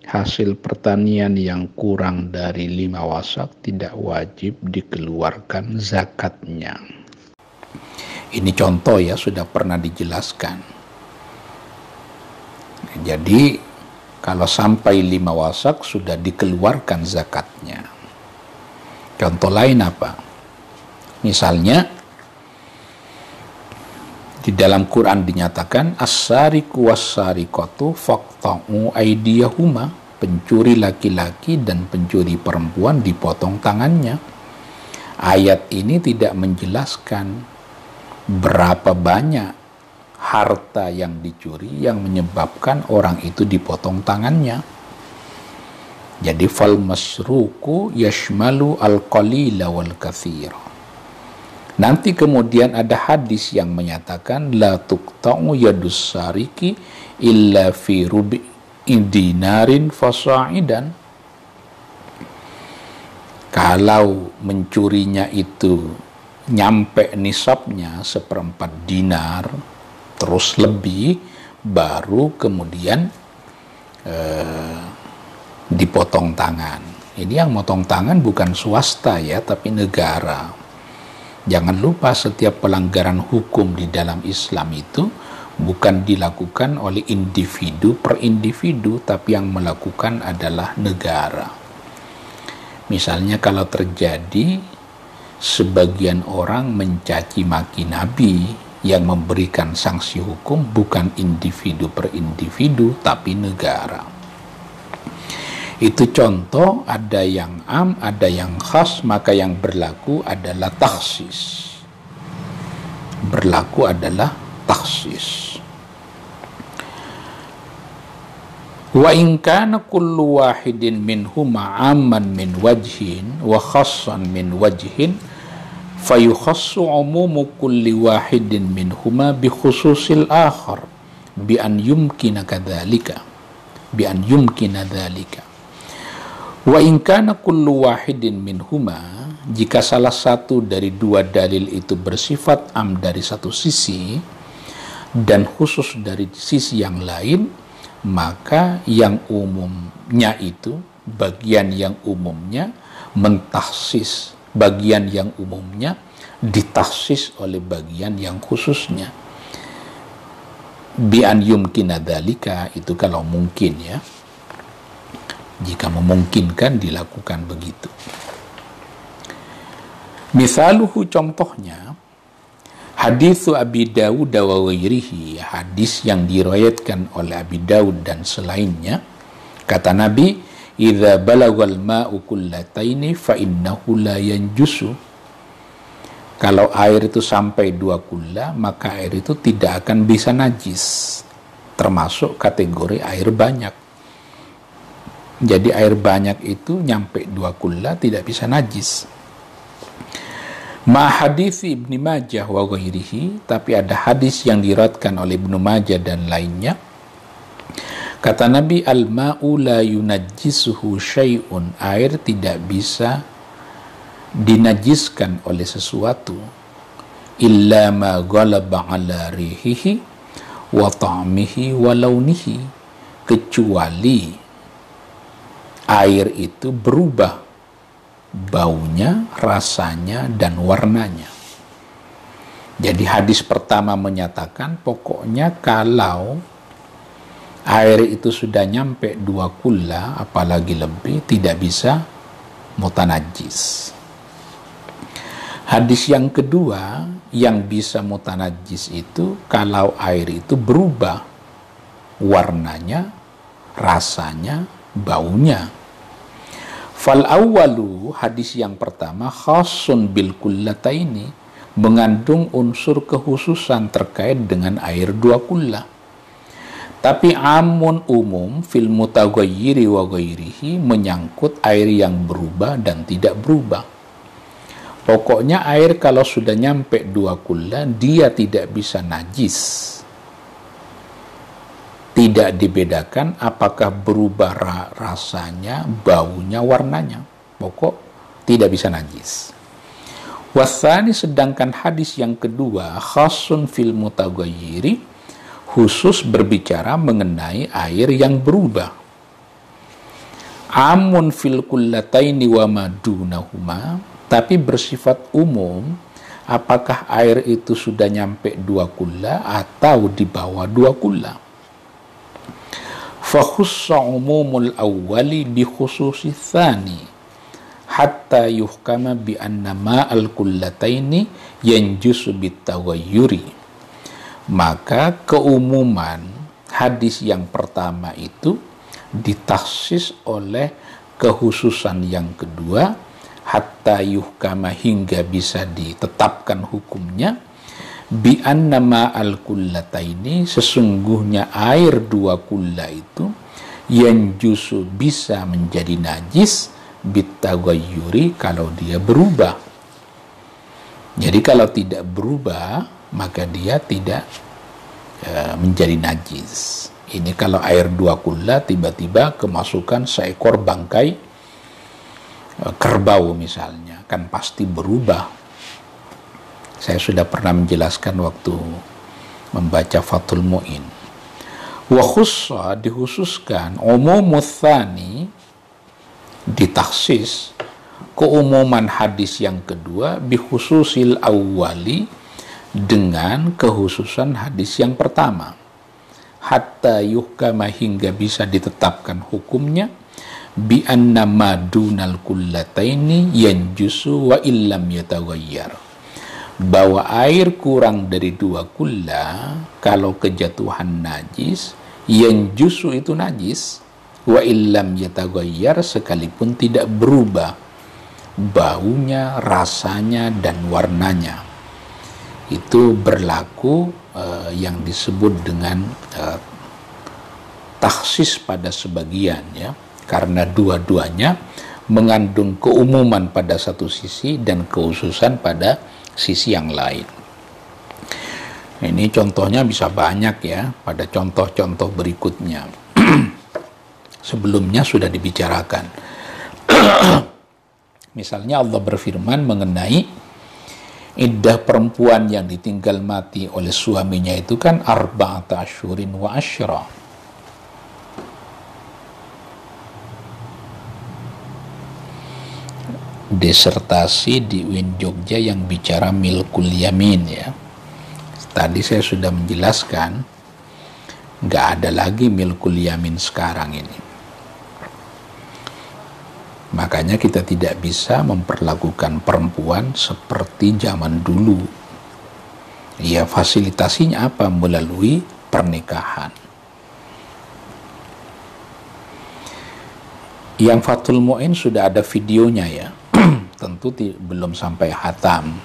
hasil pertanian yang kurang dari 5 wasak tidak wajib dikeluarkan zakatnya. Ini contoh ya, sudah pernah dijelaskan. Jadi kalau sampai 5 wasak sudah dikeluarkan zakatnya. Contoh lain apa? Misalnya di dalam Quran dinyatakan as-sariqu was-sariqatu faqta'u aydiyahuma, pencuri laki-laki dan pencuri perempuan dipotong tangannya. Ayat ini tidak menjelaskan berapa banyak harta yang dicuri yang menyebabkan orang itu dipotong tangannya. Jadi fal masruku yashmalu al-qalila wal katsira. Nanti kemudian ada hadis yang menyatakan la tuqta'u yadus sariki illa fi rubi dinarin fasa'idan. Kalau mencurinya itu nyampe nisabnya 1/4 dinar terus lebih, baru kemudian dipotong tangan. Ini yang motong tangan bukan swasta ya, tapi negara. Jangan lupa setiap pelanggaran hukum di dalam Islam itu bukan dilakukan oleh individu per individu, tapi yang melakukan adalah negara. Misalnya kalau terjadi sebagian orang mencaci maki Nabi, yang memberikan sanksi hukum bukan individu per individu, tapi negara. Itu contoh, ada yang am, ada yang khas, maka yang berlaku adalah takhsis. Berlaku adalah takhsis. Wa in kana kullu wahidin minhuma amman min wajhin wa khassan min wajhin fayukhassu umumu kulli wahidin minhuma bi khususil akhar bi an yumkina kadzalika wa in kana kullu wahidin minhuma, jika salah satu dari dua dalil itu bersifat am dari satu sisi dan khusus dari sisi yang lain, maka yang umumnya itu, bagian yang umumnya mentahsis bagian yang umumnya, ditahsis oleh bagian yang khususnya. Bi an yumkina dzalika, itu kalau mungkin ya, jika memungkinkan dilakukan begitu. Misaluhu, contohnya, hadis Abi Dawud wa ghairihi, hadis yang diriwayatkan oleh Abi Dawud dan selainnya, kata Nabi, idza balagal ma'u kullataini fa innahu la yanjusu. Kalau air itu sampai 2 kulla, maka air itu tidak akan bisa najis, termasuk kategori air banyak. Jadi air banyak itu nyampe 2 kulla tidak bisa najis. Ma hadis Ibnu Majah wa ghairihi, tapi ada hadis yang diriwayatkan oleh Ibnu Majah dan lainnya. Kata Nabi, al-ma'u la yunajjisuhu syai'un, air tidak bisa dinajiskan oleh sesuatu illa ma ghalaba ala rihihi wa ta'mihi wa launihi, kecuali air itu berubah baunya, rasanya, dan warnanya. Jadi hadis pertama menyatakan pokoknya kalau air itu sudah nyampe 2 kulla, apalagi lebih, tidak bisa mutanajis. Hadis yang kedua yang bisa mutanajis itu kalau air itu berubah warnanya, rasanya, baunya. Fal awwalu, hadis yang pertama, khasun bil kullataini, mengandung unsur kekhususan terkait dengan air 2 kulla. Tapi amun umum fil mutaghayyiri wa ghairihi, menyangkut air yang berubah dan tidak berubah. Pokoknya air kalau sudah nyampe 2 kulla, dia tidak bisa najis. Tidak dibedakan apakah berubah rasanya, baunya, warnanya. Pokok tidak bisa najis. Wasani, sedangkan hadis yang kedua, khasun fil mutaghayyiri, khusus berbicara mengenai air yang berubah. Amun fil kullataini wa madunahuma, tapi bersifat umum, apakah air itu sudah nyampe 2 kulla atau di bawah 2 kulla. Fa khussa umumul awwali bi khususi tsani hatta yuhkama bi anna ma'al kullataini yanjusu bitaghayyuri. Maka keumuman hadis yang pertama itu ditaksis oleh kekhususan yang kedua, hatta yuhkama hingga bisa ditetapkan hukumnya, bi anna ma'al kullataini sesungguhnya air 2 kulla itu yanjusu bisa menjadi najis bitaghayyuri kalau dia berubah. Jadi kalau tidak berubah maka dia tidak menjadi najis. Ini kalau air 2 kulla tiba-tiba kemasukan seekor bangkai kerbau misalnya, kan pasti berubah. Saya sudah pernah menjelaskan waktu membaca Fathul Mu'in. Wa khussa dikhususkan umumus tsani, ditaksis keumuman hadis yang kedua bi khususil awwali dengan kekhususan hadis yang pertama, hatta yuhkama hingga bisa ditetapkan hukumnya bi anna madunal kullataini yanjusu wa illam yataghayyar, bahwa air kurang dari 2 kulla kalau kejatuhan najis, yanjusu itu najis, wa illam yataghayyar sekalipun tidak berubah baunya, rasanya dan warnanya. Itu berlaku yang disebut dengan taksis pada sebagian, ya, karena dua-duanya mengandung keumuman pada satu sisi dan kekhususan pada sisi yang lain. Ini contohnya bisa banyak ya pada contoh-contoh berikutnya. Sebelumnya sudah dibicarakan. Misalnya Allah berfirman mengenai iddah perempuan yang ditinggal mati oleh suaminya itu kan arba'ata asyhurin wa asyra. Disertasi di UIN Jogja yang bicara milkul yamin, ya. Tadi saya sudah menjelaskan nggak ada lagi milkul yamin sekarang ini. Makanya kita tidak bisa memperlakukan perempuan seperti zaman dulu. Ya, fasilitasinya apa? Melalui pernikahan. Yang Fathul Mu'in sudah ada videonya ya. Tentu belum sampai khatam.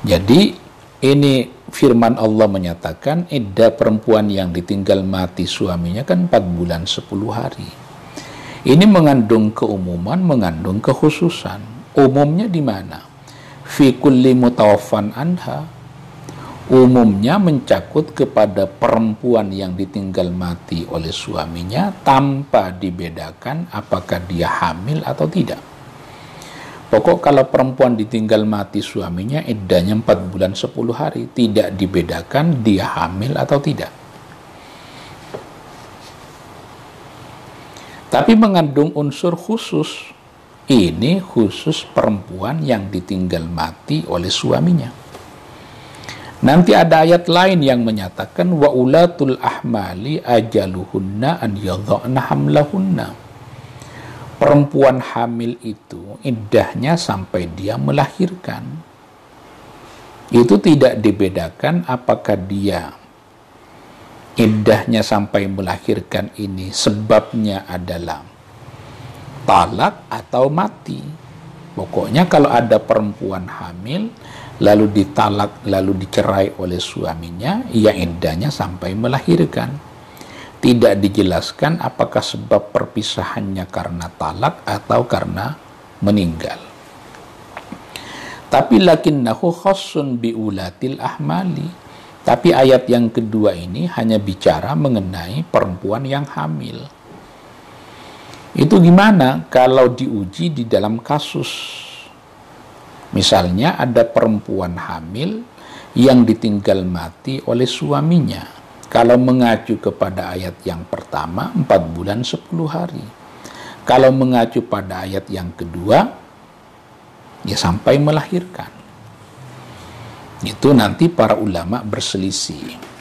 Jadi ini firman Allah menyatakan iddah perempuan yang ditinggal mati suaminya kan 4 bulan 10 hari. Ini mengandung keumuman, mengandung kekhususan. Umumnya di mana? Fi kulli mutawaffan anha. Umumnya mencakup kepada perempuan yang ditinggal mati oleh suaminya tanpa dibedakan apakah dia hamil atau tidak. Pokok kalau perempuan ditinggal mati suaminya iddahnya 4 bulan 10 hari, tidak dibedakan dia hamil atau tidak. Tapi mengandung unsur khusus. Ini khusus perempuan yang ditinggal mati oleh suaminya. Nanti ada ayat lain yang menyatakan wa ulatul ahmali ajaluhunna an yadha'na hamlahunna. Perempuan hamil itu iddahnya sampai dia melahirkan. Itu tidak dibedakan apakah dia iddahnya sampai melahirkan ini sebabnya adalah talak atau mati. Pokoknya kalau ada perempuan hamil lalu ditalak lalu dicerai oleh suaminya, ya iddahnya sampai melahirkan. Tidak dijelaskan apakah sebab perpisahannya karena talak atau karena meninggal. Tapi lakinnahu khassun biulatil ahmali. Tapi ayat yang kedua ini hanya bicara mengenai perempuan yang hamil. Itu gimana kalau diuji di dalam kasus? Misalnya ada perempuan hamil yang ditinggal mati oleh suaminya. Kalau mengacu kepada ayat yang pertama, 4 bulan 10 hari. Kalau mengacu pada ayat yang kedua, ya sampai melahirkan. Itu nanti para ulama berselisih.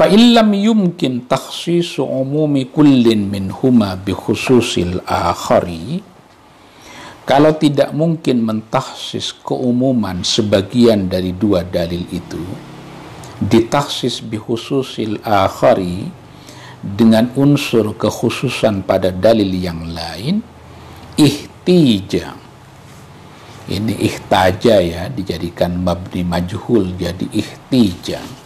فَإِنْ لَمْ يُمْكِنْ تَخْصِيصُ عُمُومِ كُلٍّ مِنْهُمَا بِخُصُوصِ الْآخَرِ. Kalau tidak mungkin mentakhsis keumuman sebagian dari dua dalil itu, ditakhsis bikhususil akhari, dengan unsur kekhususan pada dalil yang lain, ihtija. Ini ihtaja ya, dijadikan mabni majhul jadi ihtija.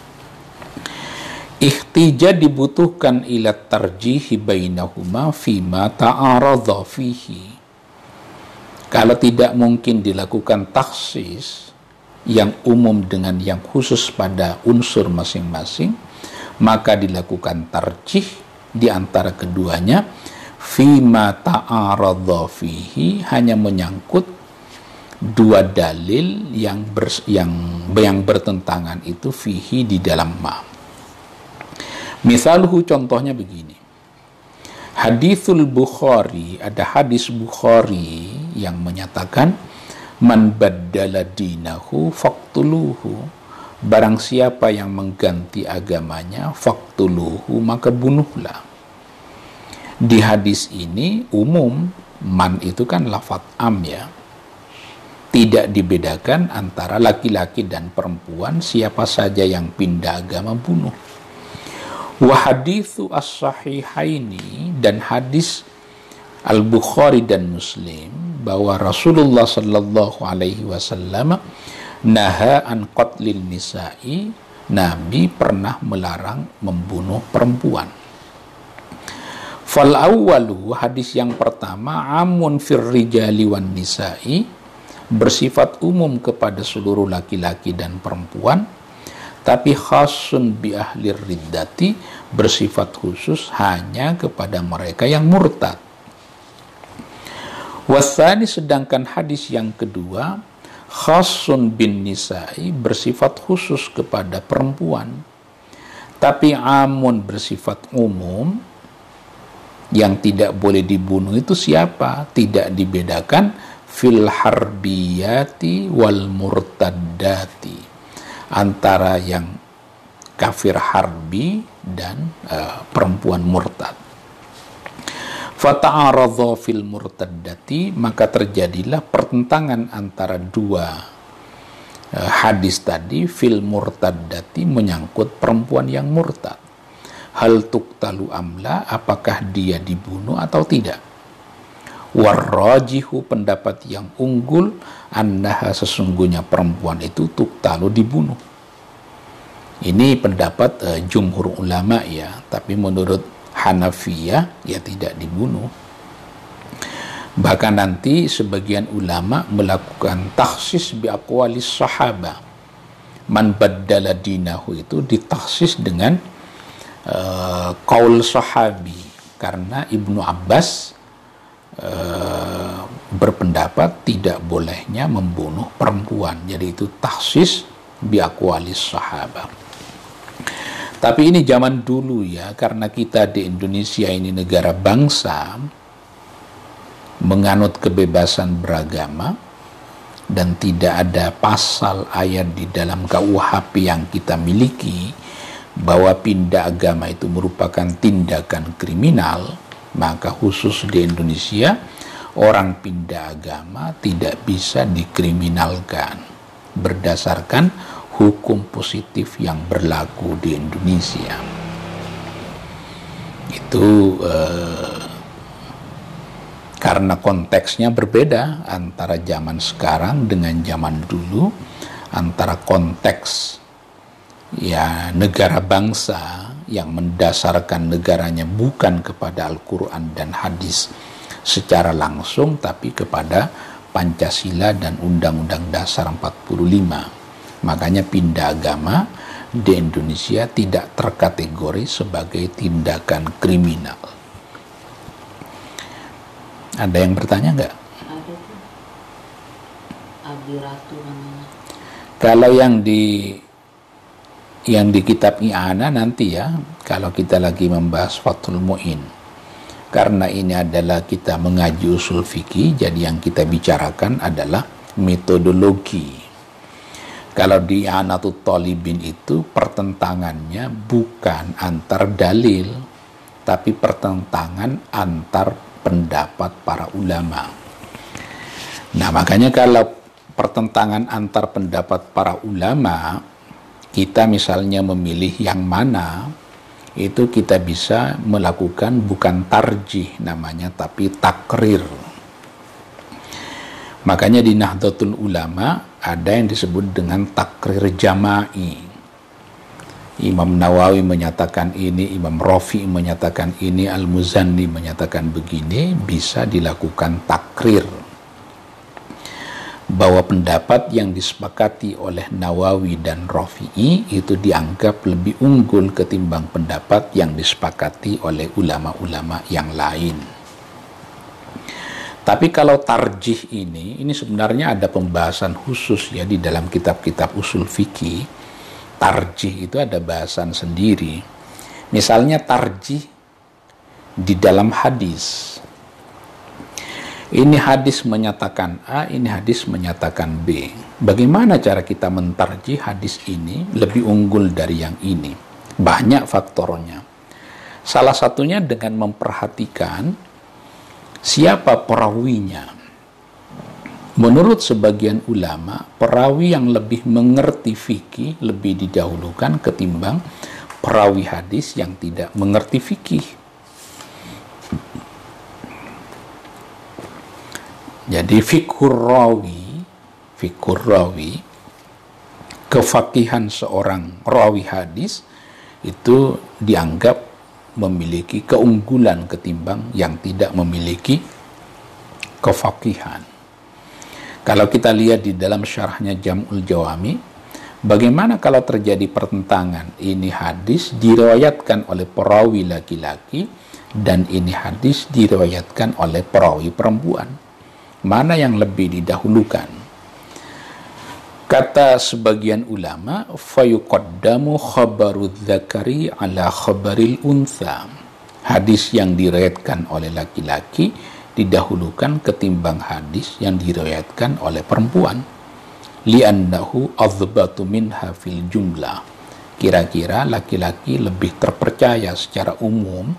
Ihtija dibutuhkan ila tarjihi bainahuma fima ta'aradha fihi. Kalau tidak mungkin dilakukan takhsis yang umum dengan yang khusus pada unsur masing-masing, maka dilakukan tarjih di antara keduanya fima ta'aradha fihi, hanya menyangkut dua dalil yang bertentangan itu fihi di dalam ma. Misalhu, contohnya begini. Hadithul Bukhari, ada hadis Bukhari yang menyatakan man baddala dinahu faqtuluhu, barang siapa yang mengganti agamanya faqtuluhu, maka bunuhlah. Di hadis ini umum, man itu kan lafadz am ya, tidak dibedakan antara laki-laki dan perempuan, siapa saja yang pindah agama bunuh. Wa hadithu as-sahihaini, dan hadis Al-Bukhari dan Muslim bahwa Rasulullah sallallahu alaihi wasallam naha an qatlil nisa'i, Nabi pernah melarang membunuh perempuan. Fal awwalu, hadis yang pertama, amun fir rijali wan nisa'i, bersifat umum kepada seluruh laki-laki dan perempuan, tapi khasun bi ahlir riddati, bersifat khusus hanya kepada mereka yang murtad. Wasani, sedangkan hadis yang kedua, khasun bin nisa'i, bersifat khusus kepada perempuan, tapi amun, bersifat umum, yang tidak boleh dibunuh itu siapa? Tidak dibedakan fil harbiyati wal murtaddati, antara yang kafir harbi dan perempuan murtad. Fata'aradha fil murtaddati, maka terjadilah pertentangan antara dua hadis tadi. Fil murtaddati, menyangkut perempuan yang murtad. Hal tuqtalu amla, apakah dia dibunuh atau tidak. Warrajihu, pendapat yang unggul, annaha, sesungguhnya perempuan itu tuqtalu, dibunuh. Ini pendapat jumhur ulama ya, tapi menurut Hanafiyah ya tidak dibunuh. Bahkan nanti sebagian ulama melakukan takhsis bi aqwalis sahaba. Man baddala dinahu itu ditakhsis dengan qaul sahabi, karena Ibnu Abbas berpendapat tidak bolehnya membunuh perempuan. Jadi itu takhsis bi aqwalis sahaba. Tapi ini zaman dulu ya, karena kita di Indonesia ini negara bangsa, menganut kebebasan beragama, dan tidak ada pasal ayat di dalam KUHP yang kita miliki bahwa pindah agama itu merupakan tindakan kriminal, maka khusus di Indonesia orang pindah agama tidak bisa dikriminalkan berdasarkan hukum positif yang berlaku di Indonesia. Itu karena konteksnya berbeda antara zaman sekarang dengan zaman dulu, antara konteks ya negara bangsa yang mendasarkan negaranya bukan kepada Al-Quran dan hadis secara langsung, tapi kepada Pancasila dan Undang-Undang Dasar 45. Makanya pindah agama di Indonesia tidak terkategori sebagai tindakan kriminal. Ada yang bertanya nggak? Ada tuh. Abi Ratu namanya. Kalau yang di kitab I'anah nanti ya, kalau kita lagi membahas Fathul Mu'in. Karena ini adalah kita mengaji usul fikih, jadi yang kita bicarakan adalah metodologi. Kalau di I'anatul Talibin itu pertentangannya bukan antar dalil, tapi pertentangan antar pendapat para ulama. Nah, makanya kalau pertentangan antar pendapat para ulama, kita misalnya memilih yang mana, itu kita bisa melakukan bukan tarjih namanya, tapi takrir. Makanya di Nahdlatul Ulama ada yang disebut dengan takrir jama'i. Imam Nawawi menyatakan ini, Imam Rafi'i menyatakan ini, Al-Muzanni menyatakan begini, bisa dilakukan takrir. Bahwa pendapat yang disepakati oleh Nawawi dan Rafi'i itu dianggap lebih unggul ketimbang pendapat yang disepakati oleh ulama-ulama yang lain. Tapi kalau tarjih ini sebenarnya ada pembahasan khusus ya di dalam kitab-kitab usul fikih. Tarjih itu ada bahasan sendiri. Misalnya tarjih di dalam hadis. Ini hadis menyatakan A, ini hadis menyatakan B. Bagaimana cara kita mentarjih hadis ini lebih unggul dari yang ini? Banyak faktornya. Salah satunya dengan memperhatikan siapa perawinya. Menurut sebagian ulama, perawi yang lebih mengerti fikih lebih didahulukan ketimbang perawi hadis yang tidak mengerti fikih. Jadi fiqhur rawi, kefakihan seorang rawi hadis itu dianggap memiliki keunggulan ketimbang yang tidak memiliki kefakihan. Kalau kita lihat di dalam syarahnya Jam'ul Jawami, bagaimana kalau terjadi pertentangan, ini hadis diriwayatkan oleh perawi laki-laki dan ini hadis diriwayatkan oleh perawi perempuan. Mana yang lebih didahulukan? Kata sebagian ulama, fayuqaddamu khabarudz dzakari ala khabaril untha. Hadis yang diriwayatkan oleh laki-laki didahulukan ketimbang hadis yang diriwayatkan oleh perempuan. Li'annahu azbatu minha fil jumlah. Kira-kira laki-laki lebih terpercaya secara umum,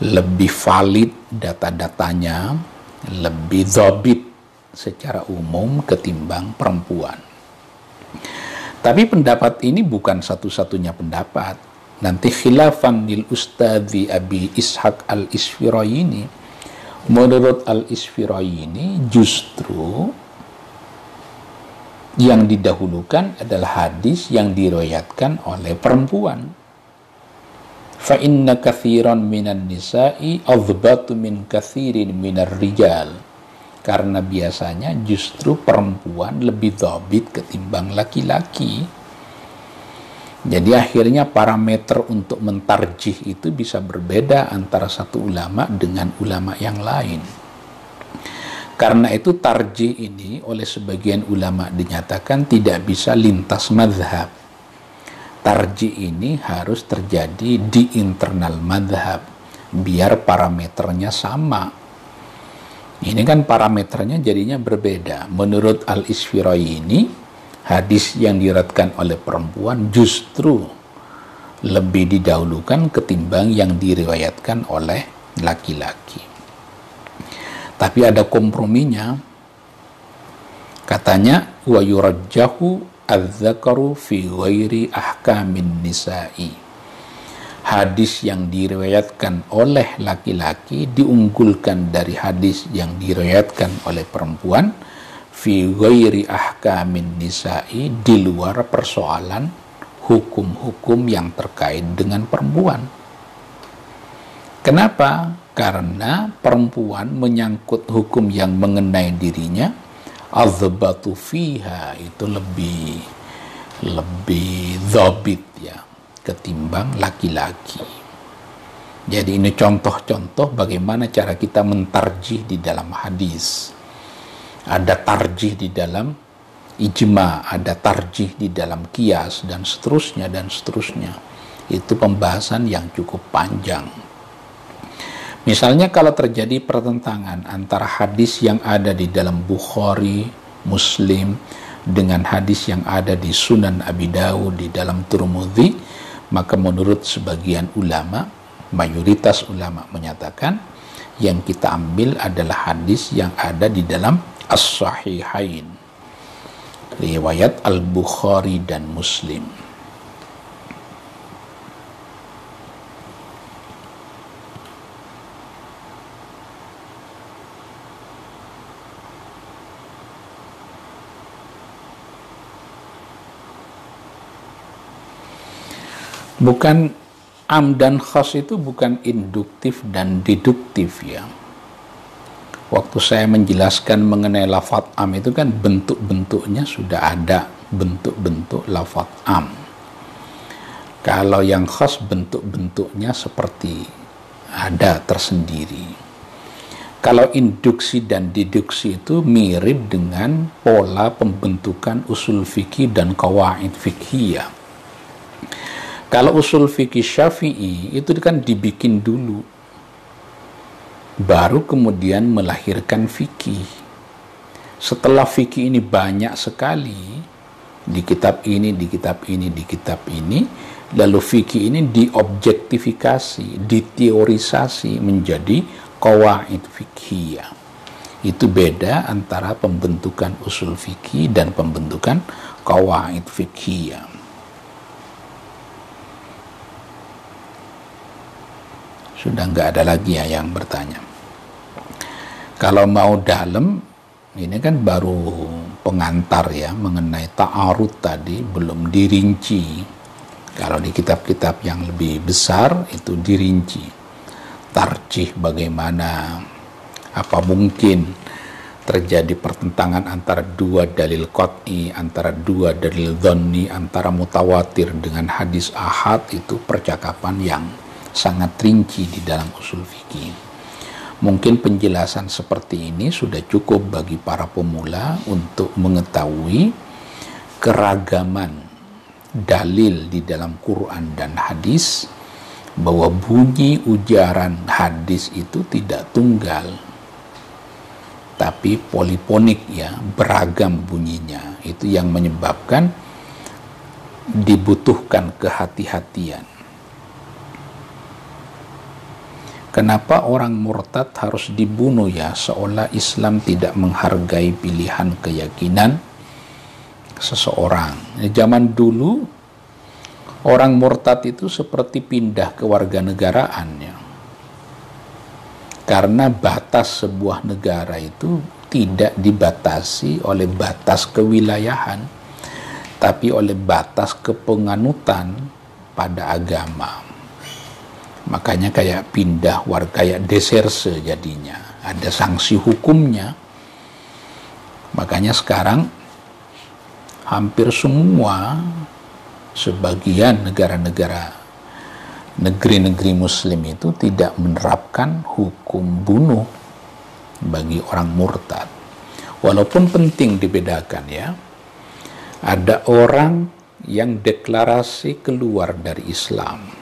lebih valid data-datanya, lebih dhabit secara umum ketimbang perempuan. Tapi pendapat ini bukan satu-satunya pendapat. Nanti khilafan lil Ustadzi Abi Ishaq al-Isfirayini. Menurut Al-Isfirayini justru yang didahulukan adalah hadis yang diriwayatkan oleh perempuan. Fa inna katsiran minan nisa'i adbatu min katsirin minar rijal. Karena biasanya justru perempuan lebih dhabit ketimbang laki-laki. Jadi akhirnya parameter untuk mentarjih itu bisa berbeda antara satu ulama dengan ulama yang lain. Karena itu tarjih ini oleh sebagian ulama dinyatakan tidak bisa lintas mazhab. Tarjih ini harus terjadi di internal mazhab biar parameternya sama. Ini kan parameternya jadinya berbeda. Menurut Al-Isfirayini, hadis yang diriwayatkan oleh perempuan justru lebih didahulukan ketimbang yang diriwayatkan oleh laki-laki. Tapi ada komprominya. Katanya wa yurajjahu adz-dzakaru fi ghairi ahkamin nisa'i. Hadis yang diriwayatkan oleh laki-laki diunggulkan dari hadis yang diriwayatkan oleh perempuan fi ghairi ahkamin nisa'i, di luar persoalan hukum-hukum yang terkait dengan perempuan. Kenapa? Karena perempuan menyangkut hukum yang mengenai dirinya azbatu fiha itu lebih dhabit ya ketimbang laki-laki. Jadi ini contoh-contoh bagaimana cara kita mentarjih di dalam hadis. Ada tarjih di dalam ijma, ada tarjih di dalam qiyas, dan seterusnya dan seterusnya. Itu pembahasan yang cukup panjang. Misalnya kalau terjadi pertentangan antara hadis yang ada di dalam Bukhari, Muslim, dengan hadis yang ada di Sunan Abi Dawud, di dalam Tirmidzi, maka menurut sebagian ulama, mayoritas ulama menyatakan yang kita ambil adalah hadis yang ada di dalam As-Sahihain, riwayat Al-Bukhari dan Muslim. Bukan am dan khas itu bukan induktif dan deduktif ya. Waktu saya menjelaskan mengenai lafaz am itu kan bentuk-bentuknya sudah ada, bentuk-bentuk lafaz am. Kalau yang khas bentuk-bentuknya seperti ada tersendiri. Kalau induksi dan deduksi itu mirip dengan pola pembentukan usul fikih dan qawaid fikhiyah. Kalau usul fikih Syafi'i itu kan dibikin dulu, baru kemudian melahirkan fikih. Setelah fikih ini banyak sekali, di kitab ini, di kitab ini, di kitab ini, lalu fikih ini diobjektifikasi, diteorisasi menjadi qawaid fikhiyah. Itu beda antara pembentukan usul fikih dan pembentukan qawaid fikhiyah. Sudah nggak ada lagi ya yang bertanya. Kalau mau dalam, ini kan baru pengantar ya mengenai ta'arud tadi, belum dirinci. Kalau di kitab-kitab yang lebih besar itu dirinci. Tarjih bagaimana, apa mungkin terjadi pertentangan antara dua dalil qat'i, antara dua dalil dhanni, antara mutawatir dengan hadis ahad, itu percakapan yang sangat rinci di dalam usul fikih. Mungkin penjelasan seperti ini sudah cukup bagi para pemula untuk mengetahui keragaman dalil di dalam Quran dan hadis, bahwa bunyi ujaran hadis itu tidak tunggal, tapi polifonik ya, beragam bunyinya. Itu yang menyebabkan dibutuhkan kehati-hatian. Kenapa orang murtad harus dibunuh ya? Seolah Islam tidak menghargai pilihan keyakinan seseorang. Zaman dulu orang murtad itu seperti pindah kewarganegaraan ya. Karena batas sebuah negara itu tidak dibatasi oleh batas kewilayahan, tapi oleh batas kepenganutan pada agama. Makanya kayak pindah warga, kayak deserse jadinya. Ada sanksi hukumnya. Makanya sekarang hampir semua, sebagian negara-negara, negeri-negeri muslim itu tidak menerapkan hukum bunuh bagi orang murtad. Walaupun penting dibedakan ya. Ada orang yang deklarasi keluar dari Islam.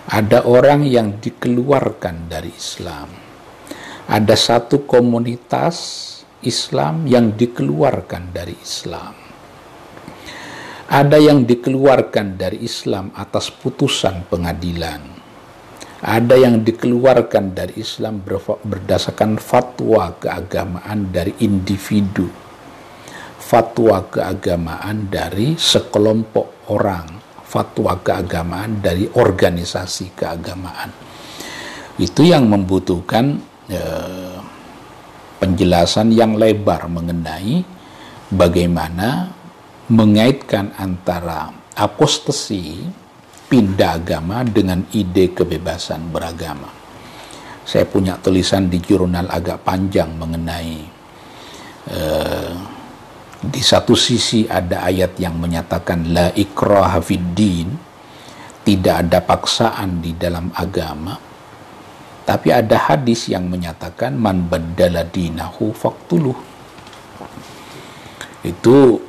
Ada orang yang dikeluarkan dari Islam. Ada satu komunitas Islam yang dikeluarkan dari Islam. Ada yang dikeluarkan dari Islam atas putusan pengadilan. Ada yang dikeluarkan dari Islam berdasarkan fatwa keagamaan dari individu. Fatwa keagamaan dari sekelompok orang. Fatwa keagamaan dari organisasi keagamaan. Itu yang membutuhkan penjelasan yang lebar mengenai bagaimana mengaitkan antara apostasi, pindah agama, dengan ide kebebasan beragama. Saya punya tulisan di jurnal agak panjang mengenai Di satu sisi ada ayat yang menyatakan la ikraha fid din, tidak ada paksaan di dalam agama. Tapi ada hadis yang menyatakan man baddala dinahu faqtuluh. Itu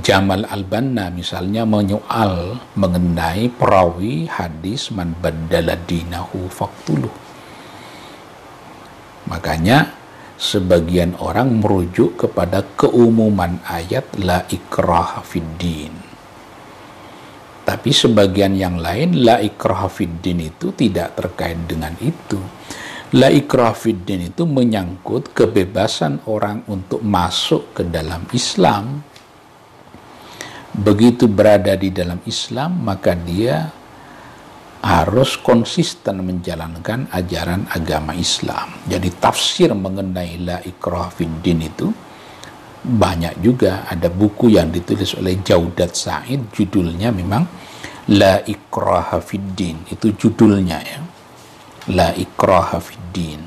Jamal Al-Banna misalnya menyoal mengenai perawi hadis man baddala dinahu faqtuluh. Makanya sebagian orang merujuk kepada keumuman ayat la ikraha fid din. Tapi sebagian yang lain la ikraha fid din itu tidak terkait dengan itu. La ikraha fid din itu menyangkut kebebasan orang untuk masuk ke dalam Islam. Begitu berada di dalam Islam, maka dia harus konsisten menjalankan ajaran agama Islam. Jadi tafsir mengenai la ikraha fid din itu banyak juga. Ada buku yang ditulis oleh Jaudat Said, judulnya memang La ikraha fid din, itu judulnya ya. La ikraha fid din.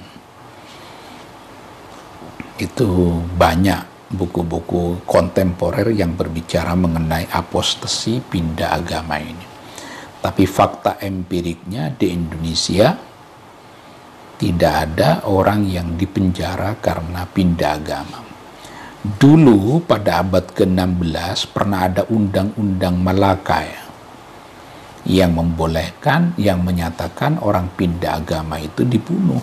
Itu banyak buku-buku kontemporer yang berbicara mengenai apostasi, pindah agama ini. Tapi fakta empiriknya di Indonesia tidak ada orang yang dipenjara karena pindah agama. Dulu pada abad ke-16 pernah ada undang-undang Malaka ya, yang membolehkan, yang menyatakan orang pindah agama itu dibunuh.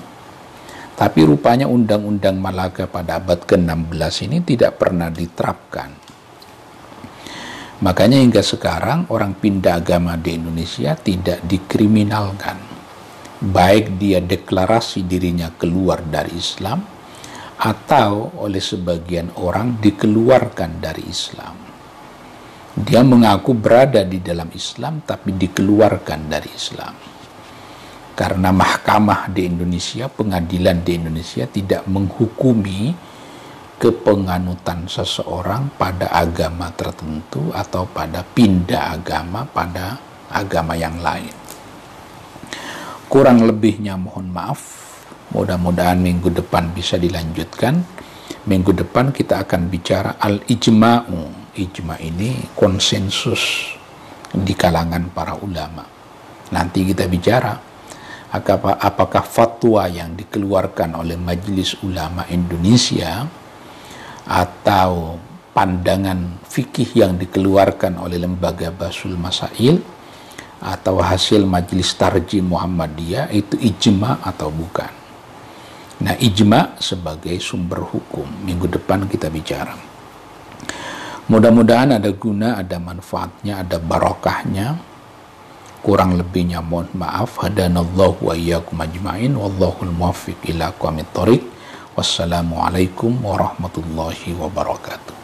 Tapi rupanya undang-undang Malaka pada abad ke-16 ini tidak pernah diterapkan. Makanya hingga sekarang orang pindah agama di Indonesia tidak dikriminalkan. Baik dia deklarasi dirinya keluar dari Islam atau oleh sebagian orang dikeluarkan dari Islam. Dia mengaku berada di dalam Islam tapi dikeluarkan dari Islam. Karena mahkamah di Indonesia, pengadilan di Indonesia tidak menghukumi kepenganutan seseorang pada agama tertentu atau pada pindah agama pada agama yang lain. Kurang lebihnya mohon maaf. Mudah-mudahan minggu depan bisa dilanjutkan. Minggu depan kita akan bicara al-ijma'u. Ijma' ini konsensus di kalangan para ulama. Nanti kita bicara apakah fatwa yang dikeluarkan oleh Majelis Ulama Indonesia atau pandangan fikih yang dikeluarkan oleh Lembaga Basul Masail atau hasil Majelis Tarjih Muhammadiyah itu ijma atau bukan. Nah, ijma sebagai sumber hukum, minggu depan kita bicara. Mudah-mudahan ada guna, ada manfaatnya, ada barokahnya. Kurang lebihnya mohon maaf. Hadanallahu wa iyyakum ajma'in wallahul muwaffiq ila aqwamit thoriq. Wassalamualaikum warahmatullahi wabarakatuh.